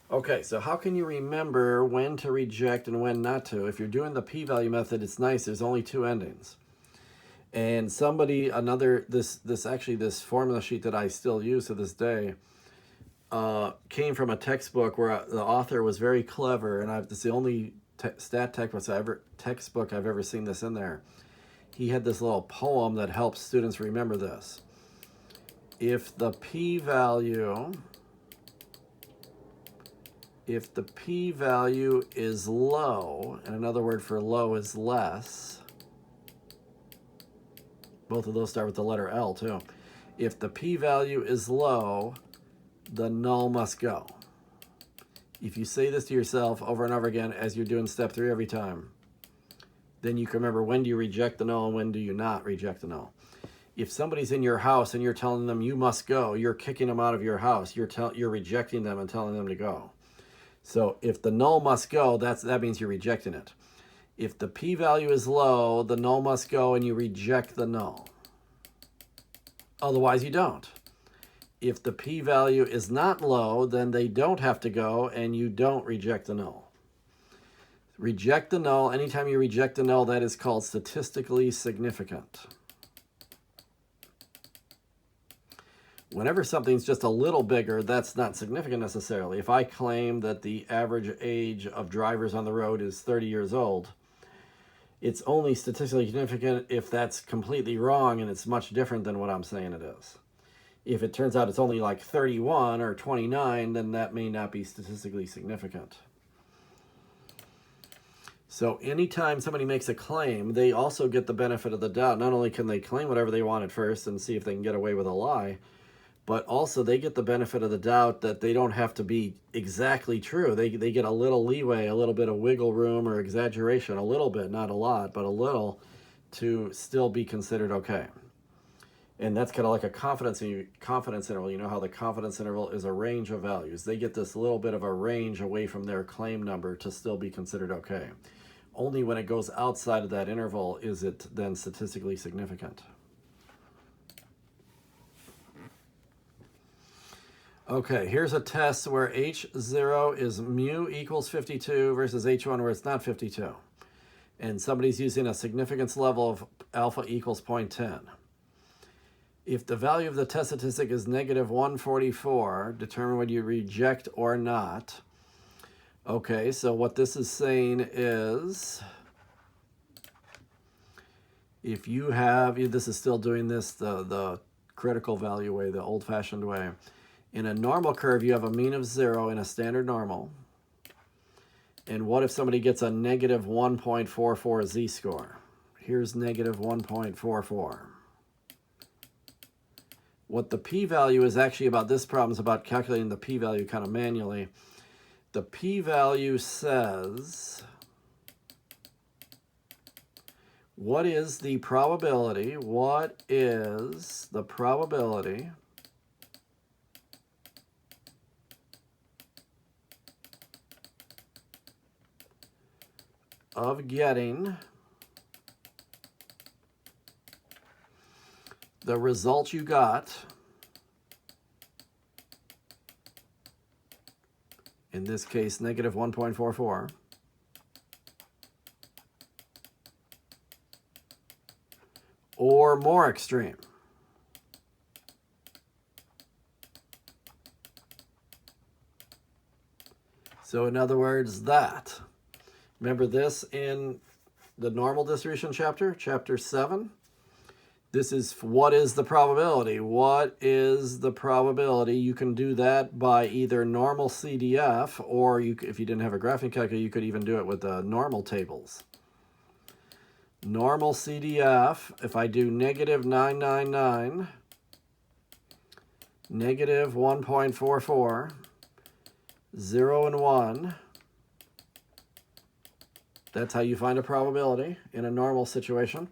Okay, so how can you remember when to reject and when not to? If you're doing the p-value method, it's nice. There's only 2 endings. And somebody, this formula sheet that I still use to this day, came from a textbook where the author was very clever, and it's the only stat textbook I've ever seen this in there. He had this little poem that helps students remember this. If the p-value is low, and another word for low is less, both of those start with the letter L too. If the p-value is low, the null must go. If you say this to yourself over and over again as you're doing step 3 every time, then you can remember when do you reject the null and when do you not reject the null. If somebody's in your house and you're telling them you must go, you're kicking them out of your house. You're rejecting them and telling them to go. So if the null must go, that means you're rejecting it. If the p-value is low, the null must go and you reject the null. Otherwise, you don't. If the p-value is not low, then they don't have to go and you don't reject the null. Reject the null. Anytime you reject the null, that is called statistically significant. Whenever something's just a little bigger, that's not significant necessarily. If I claim that the average age of drivers on the road is 30 years old, it's only statistically significant if that's completely wrong and it's much different than what I'm saying it is. If it turns out it's only like 31 or 29, then that may not be statistically significant. So anytime somebody makes a claim, they also get the benefit of the doubt. Not only can they claim whatever they want at first and see if they can get away with a lie, but also they get the benefit of the doubt that they don't have to be exactly true. They get a little leeway, a little bit of wiggle room or exaggeration, a little bit, not a lot, but a little, to still be considered okay. And that's kind of like a confidence interval. You know how the confidence interval is a range of values. They get this little bit of a range away from their claim number to still be considered okay. Only when it goes outside of that interval is it then statistically significant. Okay, here's a test where H0 is mu equals 52 versus H1 where it's not 52. And somebody's using a significance level of alpha equals 0.10. If the value of the test statistic is negative 144, determine whether you reject or not. Okay, so what this is saying is, if you have, this is still doing this the critical value way, the old-fashioned way. In a normal curve, you have a mean of 0 in a standard normal. And what if somebody gets a negative 1.44 z-score? Here's negative 1.44. What the p-value is actually about, this problem is about calculating the p-value kind of manually. The p-value says, what is the probability of getting the result you got, in this case, negative 1.44, or more extreme. So in other words, that. Remember this in the normal distribution chapter, chapter 7? This is what is the probability? What is the probability? You can do that by either normal CDF, or if you didn't have a graphing calculator, you could even do it with the normal tables. Normal CDF, if I do negative 999, negative 1.44, 0 and 1, that's how you find a probability in a normal situation.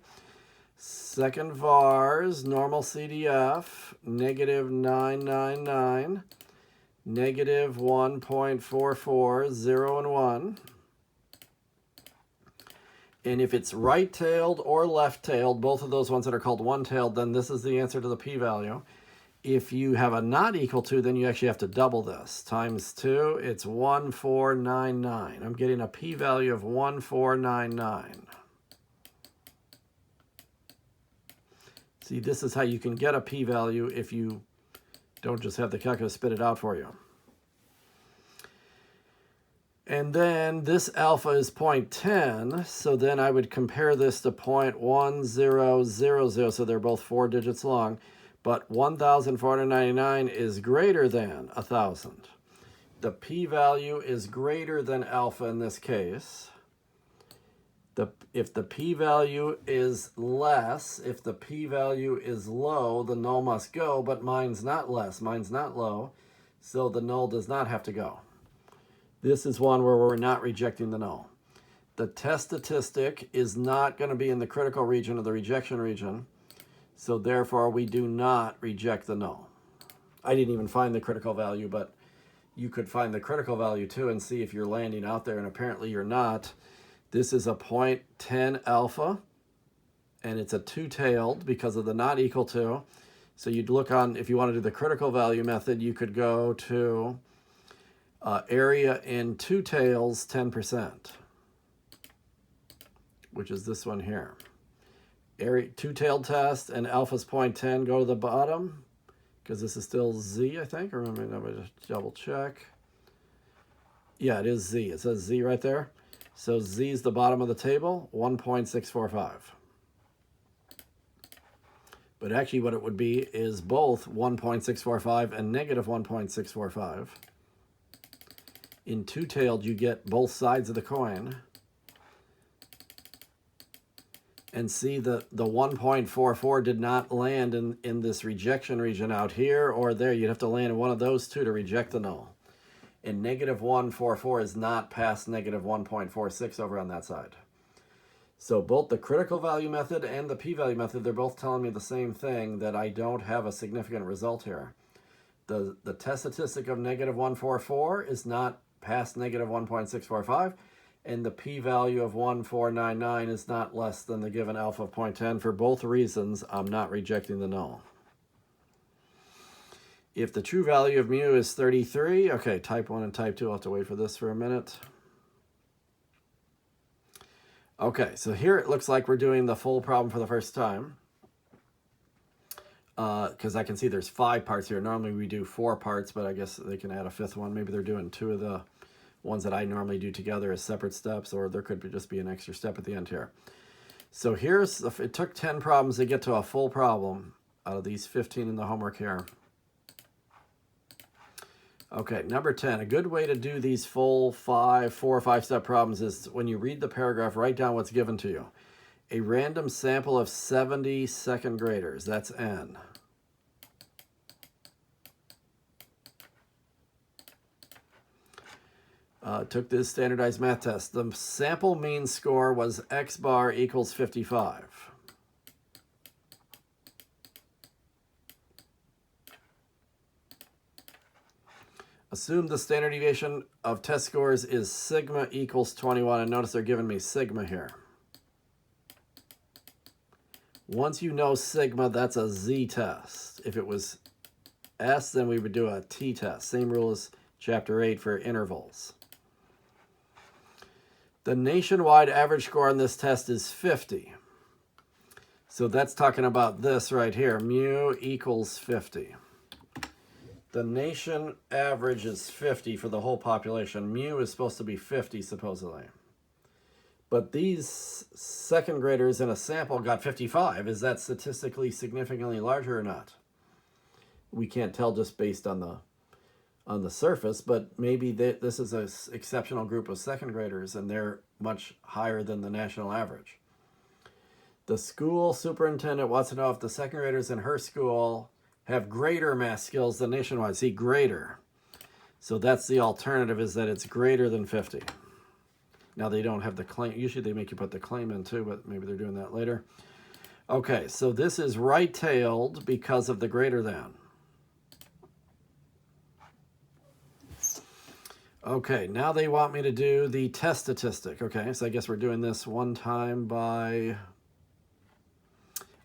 Second vars, normal CDF, negative 999, negative 1.44, 0 and 1. And if it's right-tailed or left-tailed, both of those ones that are called one-tailed, then this is the answer to the p-value. If you have a not equal to, then you actually have to double this. Times 2, it's 1499. I'm getting a p-value of 1499. See, this is how you can get a p-value if you don't just have the calculator spit it out for you. And then this alpha is 0.10, so then I would compare this to 0.1000, so they're both 4 digits long, but 1,499 is greater than 1,000. The p-value is greater than alpha in this case. If the p-value is less, if the p-value is low, the null must go, but mine's not less, mine's not low, so the null does not have to go. This is one where we're not rejecting the null. The test statistic is not going to be in the critical region or the rejection region, so therefore we do not reject the null. I didn't even find the critical value, but you could find the critical value too and see if you're landing out there, and apparently you're not. This is a 0.10 alpha, and it's a two-tailed because of the not equal to. So you'd look on, if you want to do the critical value method, you could go to area in two tails 10%, which is this one here. Area two-tailed test and alpha's 0.10, go to the bottom, because this is still Z, I think, or let me just double check. Yeah, it is Z. It says Z right there. So Z is the bottom of the table, 1.645. But actually what it would be is both 1.645 and negative 1.645. In two-tailed, you get both sides of the coin. And see the 1.44 did not land in this rejection region out here or there. You'd have to land in one of those two to reject the null. And negative 144 is not past negative 1.46 over on that side. So both the critical value method and the p-value method, they're both telling me the same thing, that I don't have a significant result here. The test statistic of negative 144 is not past negative 1.645, and the p-value of 1499 is not less than the given alpha of 0.10. For both reasons, I'm not rejecting the null. If the true value of mu is 33, okay, type 1 and type 2, I'll have to wait for this for a minute. Okay, so here it looks like we're doing the full problem for the first time. Because I can see there's 5 parts here. Normally we do 4 parts, but I guess they can add a 5th one. Maybe they're doing 2 of the ones that I normally do together as separate steps, or there could just be an extra step at the end here. So here's, it took 10 problems to get to a full problem out of these 15 in the homework here. Okay, number 10, a good way to do these full 4 or 5 step problems is when you read the paragraph, write down what's given to you. A random sample of 70 second graders, that's N. Took this standardized math test. The sample mean score was X bar equals 55. Assume the standard deviation of test scores is sigma equals 21, and notice they're giving me sigma here. Once you know sigma, that's a z-test. If it was S, then we would do a t-test. Same rule as chapter 8 for intervals. The nationwide average score on this test is 50. So that's talking about this right here, mu equals 50. The nation average is 50 for the whole population. Mu is supposed to be 50, supposedly. But these second graders in a sample got 55. Is that statistically significantly larger or not? We can't tell just based on the surface, but maybe this is an exceptional group of second graders, and they're much higher than the national average. The school superintendent wants to know if the second graders in her school have greater math skills than nationwide. See, greater. So that's the alternative, is that it's greater than 50. Now they don't have the claim. Usually they make you put the claim in too, but maybe they're doing that later. Okay, so this is right-tailed because of the greater than. Okay, now they want me to do the test statistic. Okay, so I guess we're doing this one time by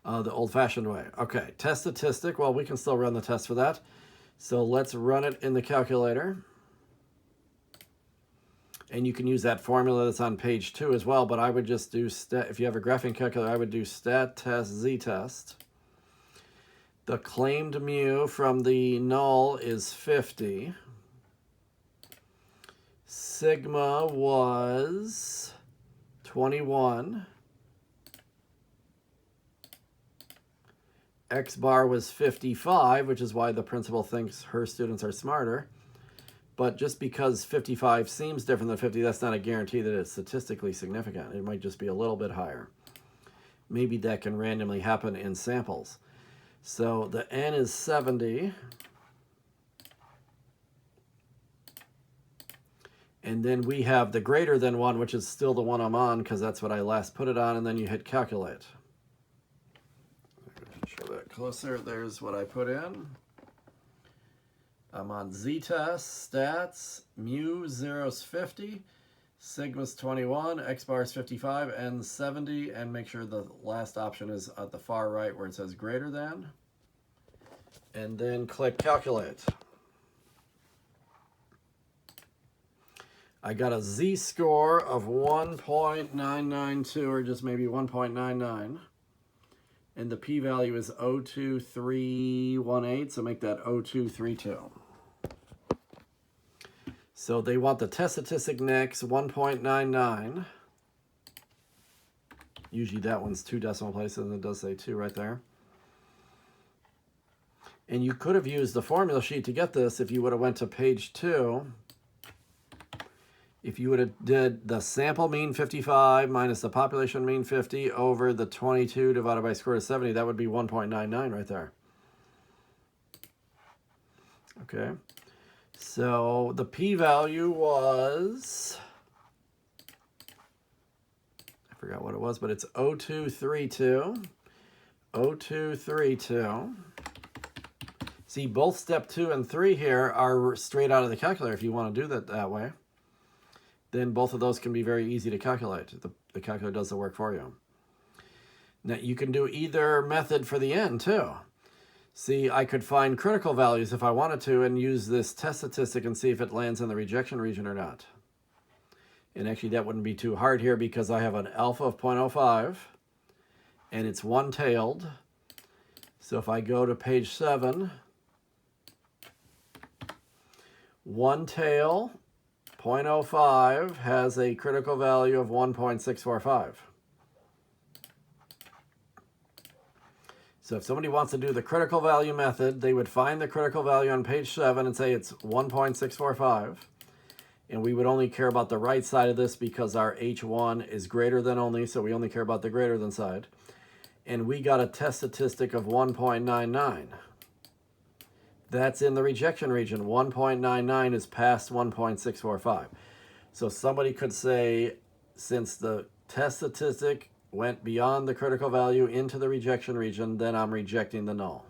the old-fashioned way. Okay, test statistic. Well, we can still run the test for that. So let's run it in the calculator. And you can use that formula that's on page 2 as well, but I would just do, if you have a graphing calculator, I would do stat test z-test. The claimed mu from the null is 50. Sigma was 21. X bar was 55, which is why the principal thinks her students are smarter. But just because 55 seems different than 50, that's not a guarantee that it's statistically significant. It might just be a little bit higher. Maybe that can randomly happen in samples. So the N is 70. And then we have the greater than 1, which is still the one I'm on because that's what I last put it on, and then you hit calculate. Show that closer. There's what I put in. I'm on z-test, stats, mu 0's 50, sigma's 21, x bar is 55, and 70, and make sure the last option is at the far right where it says greater than. And then click calculate. I got a z-score of 1.992, or just maybe 1.99. And the p-value is 0.2318, so make that 0.232. So they want the test statistic next, 1.99. Usually that one's 2 decimal places, and it does say 2 right there. And you could have used the formula sheet to get this if you would have went to page 2. If you would have did the sample mean 55 minus the population mean 50 over the 22 divided by square root of 70, that would be 1.99 right there. Okay. So the p-value was, I forgot what it was, but it's 0.232. 0.232. See, both step 2 and 3 here are straight out of the calculator if you want to do that way. Then both of those can be very easy to calculate. The calculator does the work for you. Now, you can do either method for the N, too. See, I could find critical values if I wanted to and use this test statistic and see if it lands in the rejection region or not. And actually, that wouldn't be too hard here because I have an alpha of 0.05, and it's one-tailed. So if I go to page 7, one tail, 0.05 has a critical value of 1.645. So if somebody wants to do the critical value method, they would find the critical value on page 7 and say it's 1.645. And we would only care about the right side of this because our H1 is greater than only, so we only care about the greater than side. And we got a test statistic of 1.99. That's in the rejection region. 1.99 is past 1.645. So somebody could say, since the test statistic went beyond the critical value into the rejection region, then I'm rejecting the null.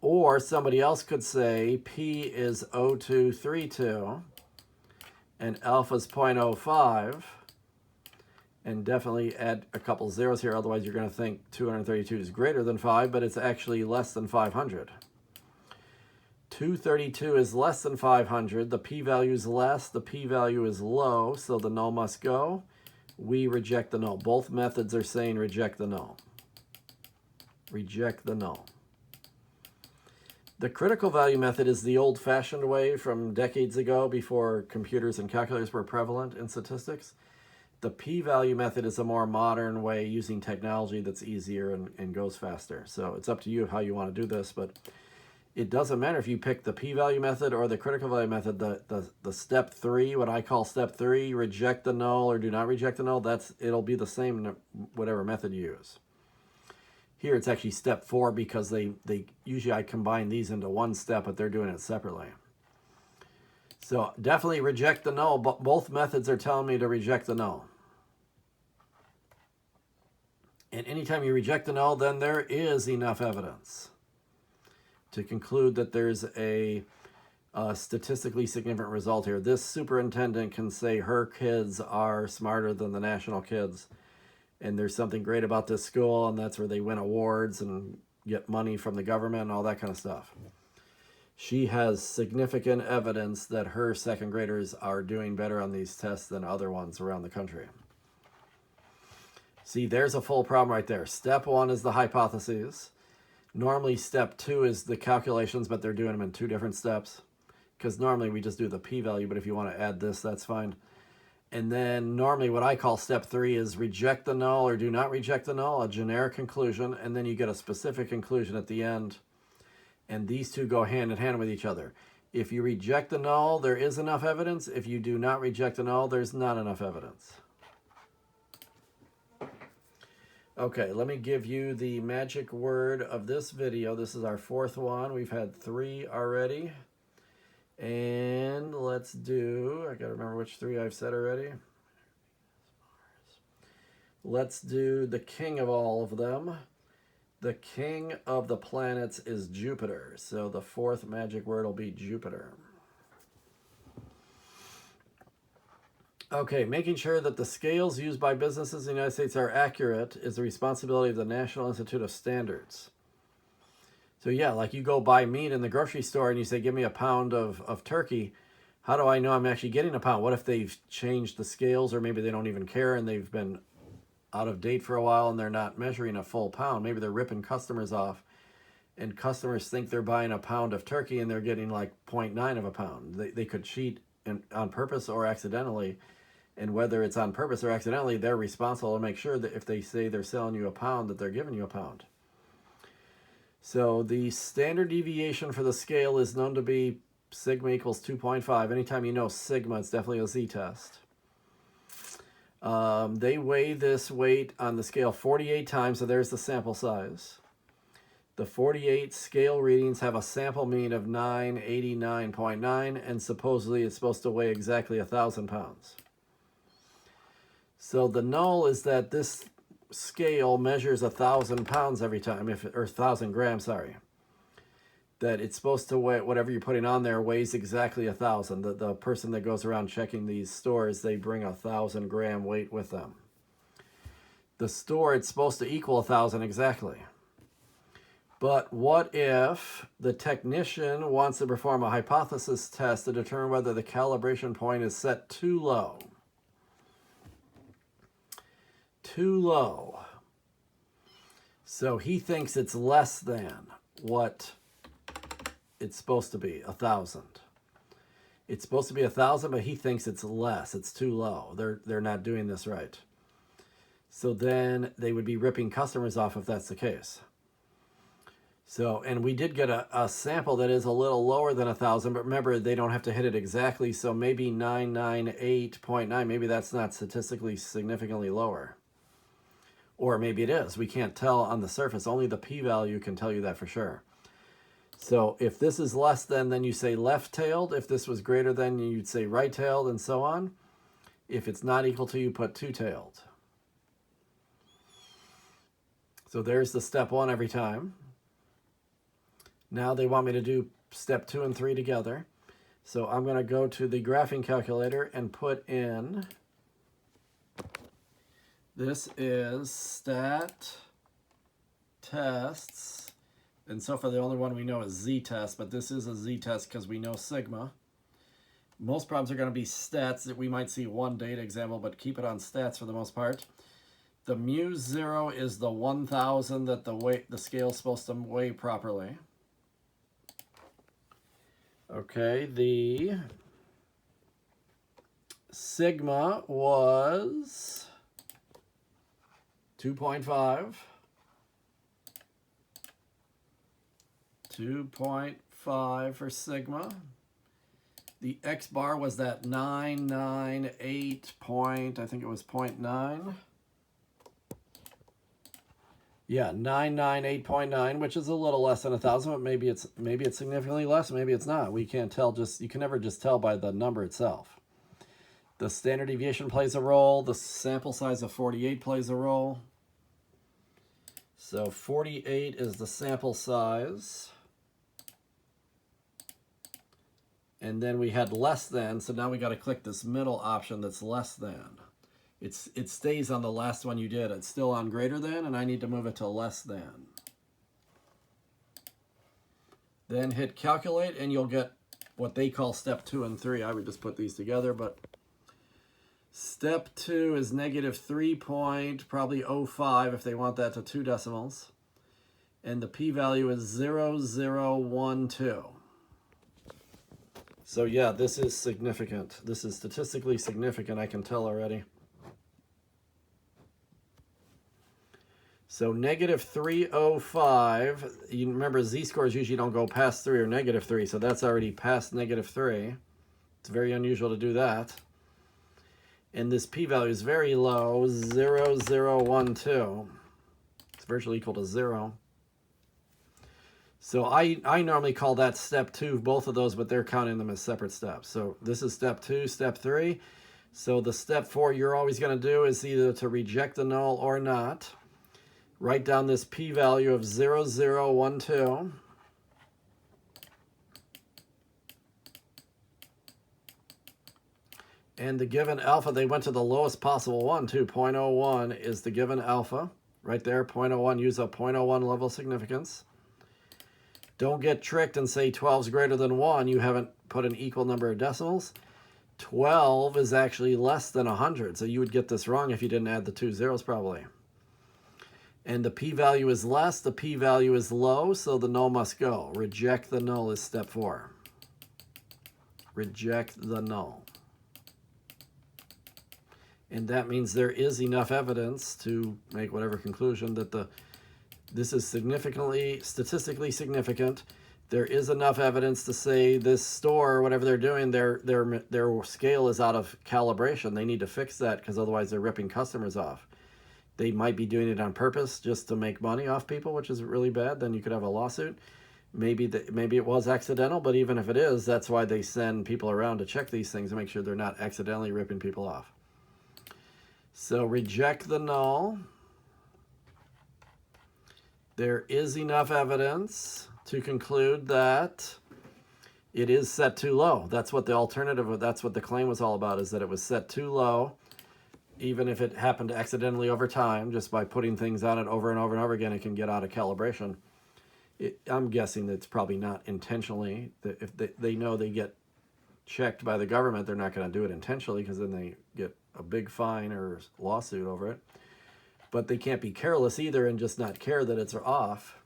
Or somebody else could say P is 0.232 and alpha is 0.05, and definitely add a couple zeros here, otherwise you're going to think 232 is greater than 5, but it's actually less than 500. 232 is less than 500, the p-value is less, the p-value is low, so the null must go. We reject the null. Both methods are saying reject the null. Reject the null. The critical value method is the old-fashioned way from decades ago before computers and calculators were prevalent in statistics. The p-value method is a more modern way using technology that's easier and goes faster. So it's up to you how you want to do this, but it doesn't matter if you pick the p-value method or the critical value method. The step 3, what I call step 3, reject the null or do not reject the null, it'll be the same whatever method you use. Here it's actually step 4 because they usually I combine these into one step, but they're doing it separately. So definitely reject the null, but both methods are telling me to reject the null. And anytime you reject the null, then there is enough evidence to conclude that there's a statistically significant result here. This superintendent can say her kids are smarter than the national kids, and there's something great about this school, and that's where they win awards and get money from the government and all that kind of stuff. She has significant evidence that her second graders are doing better on these tests than other ones around the country. See, there's a full problem right there. Step 1 is the hypotheses. Normally, step 2 is the calculations, but they're doing them in 2 different steps. Because normally we just do the p-value, but if you want to add this, that's fine. And then normally what I call step 3 is reject the null or do not reject the null, a generic conclusion, and then you get a specific conclusion at the end. And these two go hand in hand with each other. If you reject the null, there is enough evidence. If you do not reject the null, there's not enough evidence. Okay, let me give you the magic word of this video. This is our 4th one. We've had 3 already. And let's do, I gotta remember which 3 I've said already. Let's do the king of all of them. The king of the planets is Jupiter. So the 4th magic word will be Jupiter. Okay, making sure that the scales used by businesses in the United States are accurate is the responsibility of the National Institute of Standards. So yeah, like you go buy meat in the grocery store and you say, give me a pound of turkey. How do I know I'm actually getting a pound? What if they've changed the scales, or maybe they don't even care and they've been out of date for a while and they're not measuring a full pound? Maybe they're ripping customers off and customers think they're buying a pound of turkey and they're getting like 0.9 of a pound. They could cheat on purpose or accidentally. And whether it's on purpose or accidentally, they're responsible to make sure that if they say they're selling you a pound, that they're giving you a pound. So the standard deviation for the scale is known to be sigma equals 2.5. Anytime you know sigma, it's definitely a z-test. They weigh this weight on the scale 48 times, so there's the sample size. The 48 scale readings have a sample mean of 989.9, and supposedly it's supposed to weigh exactly 1,000 pounds. So the null is that this scale measures 1,000 pounds every time, or 1,000 grams, sorry. That it's supposed to weigh, whatever you're putting on there weighs exactly 1,000. The person that goes around checking these stores, they bring 1,000 gram weight with them. The store, it's supposed to equal 1,000 exactly. But what if the technician wants to perform a hypothesis test to determine whether the calibration point is set too low? Too low. So he thinks it's less than what it's supposed to be, 1,000. It's supposed to be 1,000, but he thinks it's less. It's too low. They're not doing this right. So then they would be ripping customers off if that's the case. So, and we did get a sample that is a little lower than 1,000, but remember, they don't have to hit it exactly. So maybe 998.9, maybe that's not statistically significantly lower. Or maybe it is. We can't tell on the surface. Only the p-value can tell you that for sure. So if this is less than, then you say left-tailed. If this was greater than, you'd say right-tailed, and so on. If it's not equal to, you put two-tailed. So there's the step 1 every time. Now they want me to do step 2 and 3 together. So I'm going to go to the graphing calculator and put in, this is stat tests. And so far the only one we know is z-test, but this is a z-test because we know sigma. Most problems are going to be stats that we might see one data example, but keep it on stats for the most part. The mu0 is the 1,000 that the scale is supposed to weigh properly. Okay, the sigma was 2.5. 2.5 for sigma. The x bar was that 998 point, I think it was 0.9. Yeah, 998.9, which is a little less than 1,000, but maybe it's significantly less, maybe it's not. We can't tell, you can never just tell by the number itself. The standard deviation plays a role. The sample size of 48 plays a role. So 48 is the sample size. And then we had less than, so now we got to click this middle option that's less than. It stays on the last one you did. It's still on greater than, and I need to move it to less than. Then hit calculate, and you'll get what they call step 2 and 3. I would just put these together, but step 2 is negative 3 point, probably 0.05 if they want that to 2 decimals. And the p-value is 0.0012. So yeah, this is significant. This is statistically significant, I can tell already. So negative 305, you remember z-scores usually don't go past 3 or negative 3, so that's already past negative 3. It's very unusual to do that. And this p-value is very low, 0.0012. It's virtually equal to 0. So I normally call that step 2, both of those, but they're counting them as separate steps. So this is step 2, step 3. So the step 4 you're always going to do is either to reject the null or not. Write down this p-value of 0.0012. And the given alpha, they went to the lowest possible one too. 0.01 is the given alpha. Right there, 0.01, use a 0.01 level of significance. Don't get tricked and say 12 is greater than 1. You haven't put an equal number of decimals. 12 is actually less than 100, so you would get this wrong if you didn't add the 2 zeros probably. And the p-value is less, the p-value is low, so the null must go. Reject the null is step 4. Reject the null. And that means there is enough evidence to make whatever conclusion that this is statistically significant. There is enough evidence to say this store, whatever they're doing, their scale is out of calibration. They need to fix that because otherwise they're ripping customers off. They might be doing it on purpose just to make money off people, which is really bad. Then you could have a lawsuit. Maybe it was accidental, but even if it is, that's why they send people around to check these things and make sure they're not accidentally ripping people off. So reject the null. There is enough evidence to conclude that it is set too low. That's what the alternative, that's what the claim was all about, is that it was set too low. Even if it happened accidentally over time, just by putting things on it over and over and over again, it can get out of calibration. I'm guessing that it's probably not intentionally. That if they know they get checked by the government, they're not going to do it intentionally because then they get a big fine or lawsuit over it. But they can't be careless either and just not care that it's off.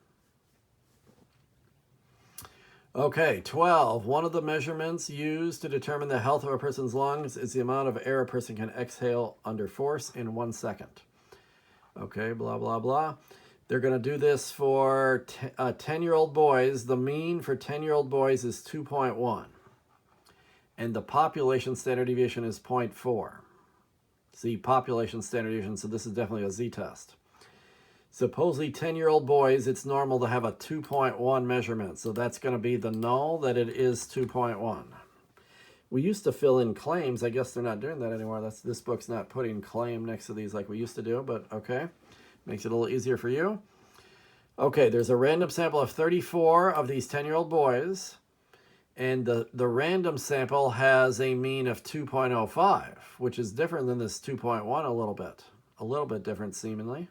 Okay, 12. One of the measurements used to determine the health of a person's lungs is the amount of air a person can exhale under force in 1 second. Okay, blah, blah, blah. They're going to do this for 10-year-old boys. The mean for 10-year-old boys is 2.1. And the population standard deviation is 0.4. See, population standard deviation, so this is definitely a z-test. Supposedly 10-year-old boys, it's normal to have a 2.1 measurement. So that's going to be the null that it is 2.1. We used to fill in claims. I guess they're not doing that anymore. This book's not putting claim next to these like we used to do, but okay. Makes it a little easier for you. Okay, there's a random sample of 34 of these 10-year-old boys, and the random sample has a mean of 2.05, which is different than this 2.1 a little bit different seemingly.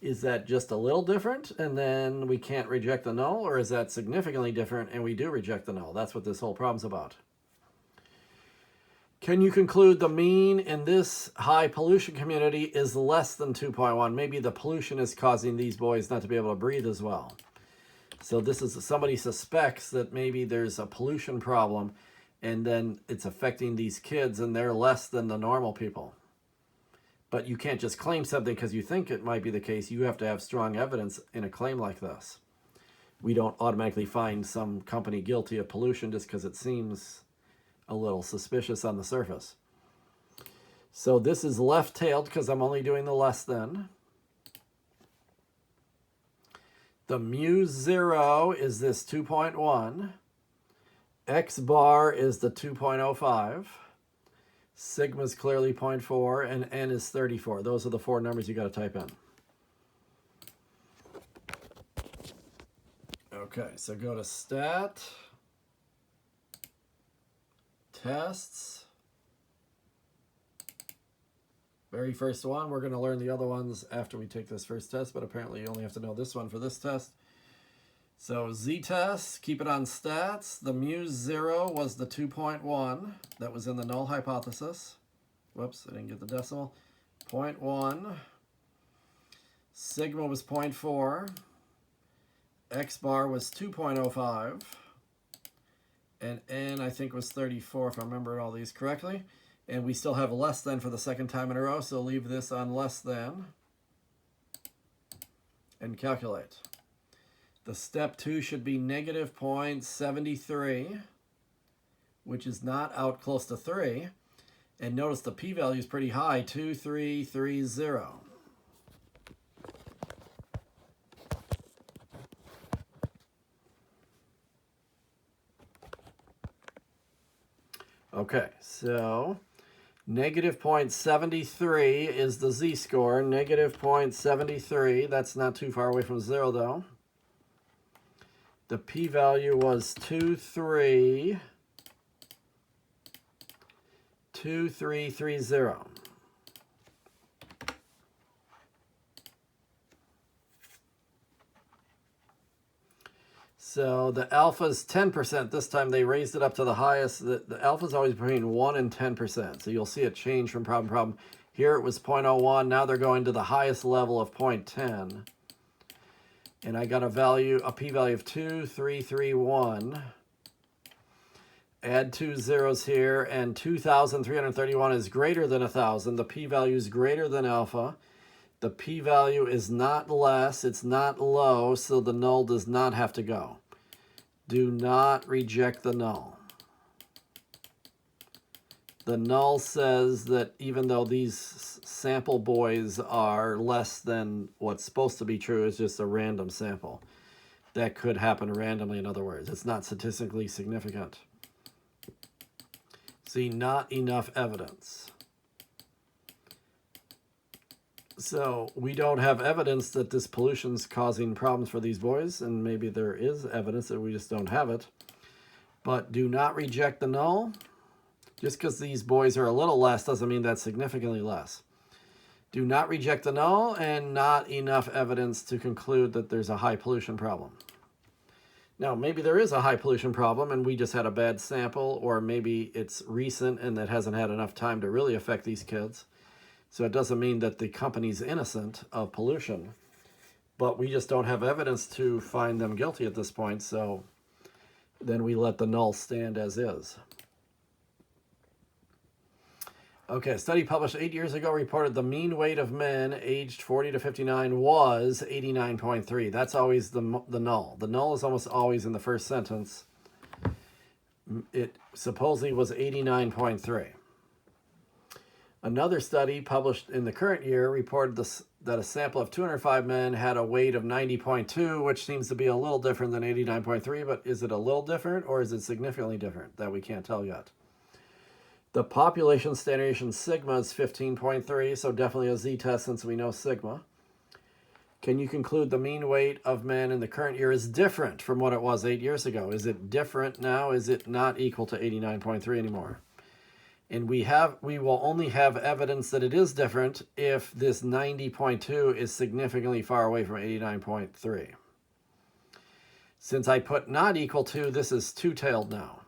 Is that just a little different and then we can't reject the null, or is that significantly different and we do reject the null? That's what this whole problem's about. Can you conclude the mean in this high pollution community is less than 2.1? Maybe the pollution is causing these boys not to be able to breathe as well. So this is, somebody suspects that maybe there's a pollution problem and then it's affecting these kids and they're less than the normal people. But you can't just claim something because you think it might be the case. You have to have strong evidence in a claim like this. We don't automatically find some company guilty of pollution just because it seems a little suspicious on the surface. So this is left-tailed because I'm only doing the less than. The mu 0 is this 2.1. X bar is the 2.05. Sigma is clearly 0.4, and n is 34. Those are the 4 numbers you got to type in. Okay, so go to Stat, Tests. Very first one. We're going to learn the other ones after we take this first test, but apparently you only have to know this one for this test. So z-test, keep it on stats. The mu 0 was the 2.1 that was in the null hypothesis. Whoops, I didn't get the decimal. 0.1. Sigma was 0.4. X bar was 2.05. And n, I think, was 34, if I remember all these correctly. And we still have less than for the second time in a row, so leave this on less than. And calculate. The step 2 should be negative 0.73, which is not out close to 3. And notice the p-value is pretty high, 2330. Okay, so negative 0.73 is the z-score, negative 0.73. That's not too far away from 0, though. The p-value was 2330. So the alpha is 10%. This time they raised it up to the highest. The alpha is always between 1 and 10%. So you'll see a change from problem to problem. Here it was 0.01. Now they're going to the highest level of 0.10. And I got a p-value of 2331. Add 2 zeros here, and 2,331 is greater than 1,000. The p-value is greater than alpha. The p-value is not less, it's not low, so the null does not have to go. Do not reject the null. The null says that even though these sample boys are less than what's supposed to be true, it's just a random sample. That could happen randomly, in other words. It's not statistically significant. See, not enough evidence. So we don't have evidence that this pollution's causing problems for these boys, and maybe there is evidence that we just don't have it. But do not reject the null. Just because these boys are a little less doesn't mean that's significantly less. Do not reject the null, and not enough evidence to conclude that there's a high pollution problem. Now, maybe there is a high pollution problem and we just had a bad sample, or maybe it's recent and that hasn't had enough time to really affect these kids. So it doesn't mean that the company's innocent of pollution, but we just don't have evidence to find them guilty at this point. So then we let the null stand as is. Okay, a study published 8 years ago reported the mean weight of men aged 40 to 59 was 89.3. That's always the null. The null is almost always in the first sentence. It supposedly was 89.3. Another study published in the current year reported that a sample of 205 men had a weight of 90.2, which seems to be a little different than 89.3, but is it a little different or is it significantly different? That we can't tell yet. The population standard deviation sigma is 15.3, so definitely a z-test since we know sigma. Can you conclude the mean weight of men in the current year is different from what it was 8 years ago? Is it different now? Is it not equal to 89.3 anymore? And we will only have evidence that it is different if this 90.2 is significantly far away from 89.3. Since I put not equal to, this is two-tailed now.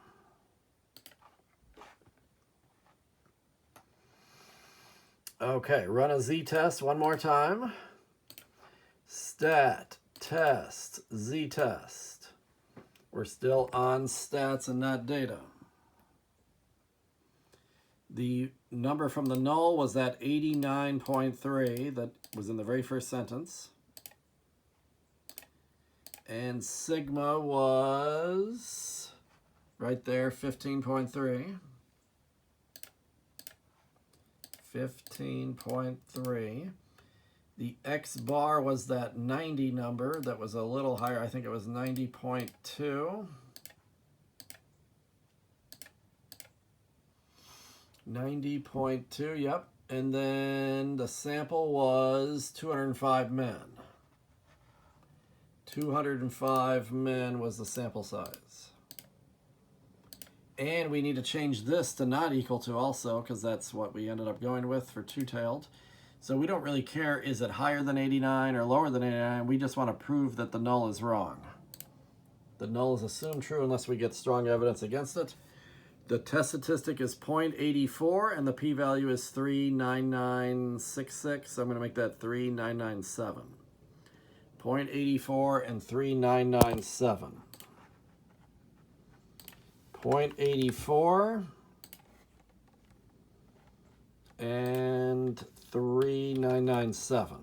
Okay, run a z-test one more time. Stat, test, z-test. We're still on stats and not data. The number from the null was that 89.3 that was in the very first sentence. And sigma was right there, 15.3. 15.3. The X bar was that 90 number that was a little higher. I think it was 90.2. 90.2, yep. And then the sample was 205 men. 205 men was the sample size. And we need to change this to not equal to also, because that's what we ended up going with for two-tailed. So we don't really care, is it higher than 89 or lower than 89? We just want to prove that the null is wrong. The null is assumed true unless we get strong evidence against it. The test statistic is 0.84, and the p-value is 39966. So I'm going to make that 3997. 0.84 and 3997. 0.84 and 3997.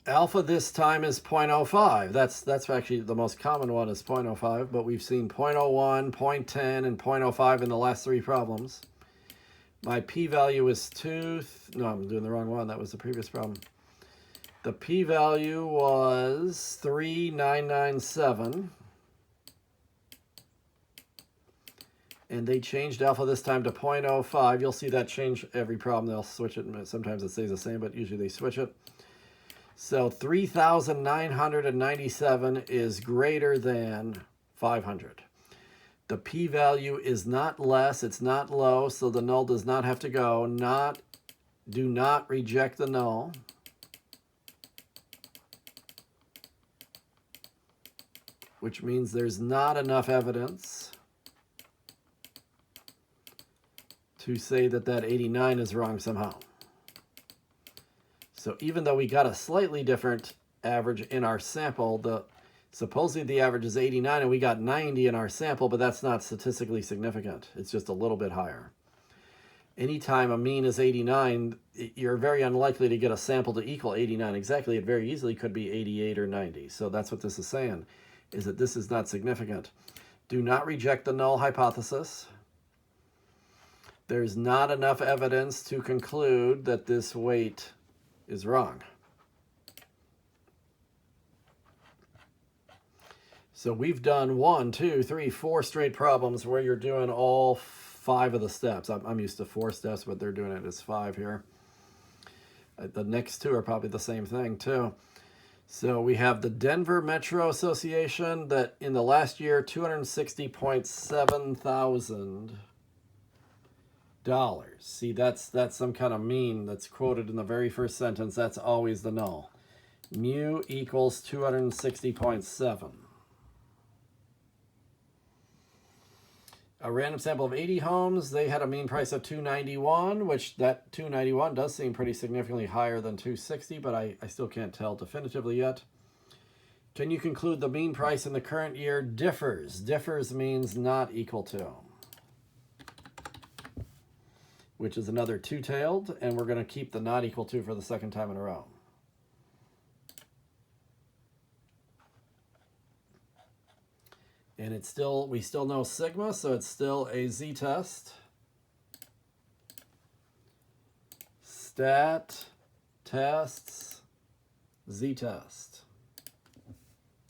Alpha this time is 0.05. That's actually the most common one is 0.05, but we've seen 0.01, 0.10, and 0.05 in the last three problems. My p-value is 2. No, I'm doing the wrong one. That was the previous problem. The p-value was 3997. And they changed alpha this time to 0.05. You'll see that change every problem. They'll switch it. Sometimes it stays the same, but usually they switch it. So 3,997 is greater than 500. The p-value is not less, it's not low, so the null does not have to go. Do not reject the null. Which means there's not enough evidence to say that that 89 is wrong somehow. So even though we got a slightly different average in our sample, supposedly the average is 89 and we got 90 in our sample, but that's not statistically significant. It's just a little bit higher. Anytime a mean is 89, you're very unlikely to get a sample to equal 89 exactly. It very easily could be 88 or 90. So that's what this is saying, is that this is not significant. Do not reject the null hypothesis. There's not enough evidence to conclude that this weight is wrong. So we've done 1, 2, 3, 4 straight problems where you're doing all 5 of the steps. I'm used to 4 steps, but they're doing it as 5 here. The next 2 are probably the same thing too. So we have the Denver Metro Association that in the last year, $260.7 thousand. See, that's some kind of mean that's quoted in the very first sentence. That's always the null. Mu equals 260.7. A random sample of 80 homes. They had a mean price of $291, which that $291 does seem pretty significantly higher than $260, but I still can't tell definitively yet. Can you conclude the mean price in the current year differs? Differs means not equal to, which is another two-tailed, and we're going to keep the not equal to for the second time in a row. And it's still, we still know sigma, so it's still a z-test. Stat, tests, z-test.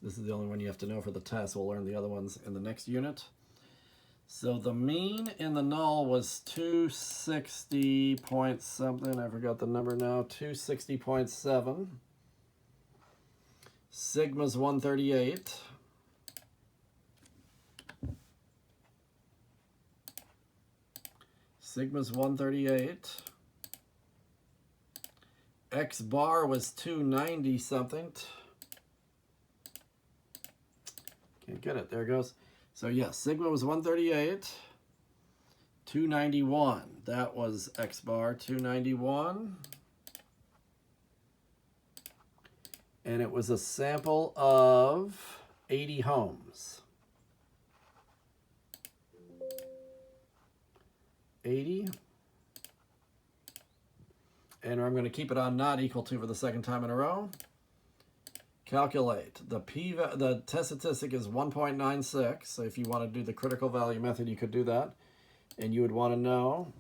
This is the only one you have to know for the test. We'll learn the other ones in the next unit. So the mean in the null was 260 point something. I forgot the number now. 260.7. Sigma's 138. Sigma's 138. X bar was 290 something. Can't get it. There it goes. So yes, sigma was 138. 291. That was X bar 291. And it was a sample of 80 homes. 80. And I'm going to keep it on not equal to for the second time in a row. Calculate. The test statistic is 1.96. So if you want to do the critical value method, you could do that. And you would want to know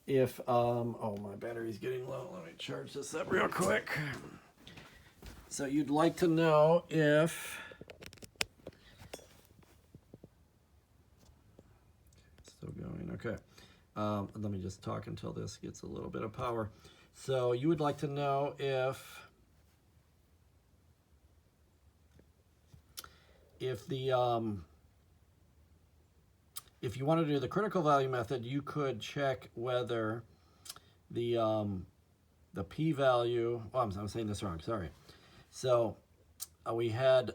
if, oh, my battery's getting low. Let me charge this up real quick. So you'd like to know if still going, okay. Let me just talk until this gets a little bit of power. So you would like to know if if you want to do the critical value method, you could check whether the p-value, oh, I'm saying this wrong, sorry. So we had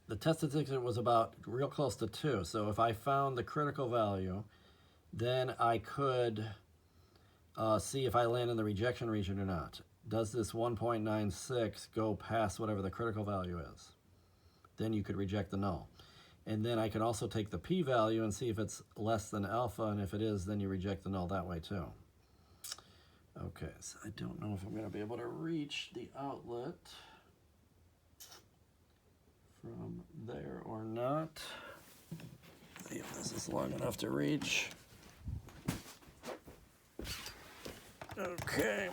the test statistic was about real close to 2. So if I found the critical value, then I could see if I land in the rejection region or not. Does this 1.96 go past whatever the critical value is? Then you could reject the null. And then I can also take the p-value and see if it's less than alpha, and if it is, then you reject the null that way too. Okay, so I don't know if I'm going to be able to reach the outlet from there or not. Let's see if this is long enough to reach. Okay.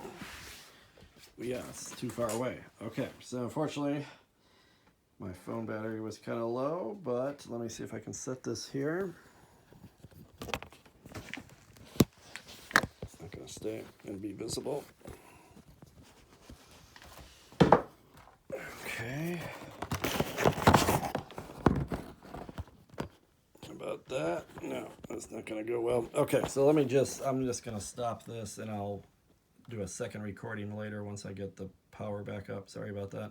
Yeah, it's too far away. Okay, so unfortunately, my phone battery was kind of low, but let me see if I can set this here. It's not going to stay and be visible. Okay. About that. No, that's not going to go well. Okay, so I'm just going to stop this and I'll do a second recording later once I get the power back up. Sorry about that.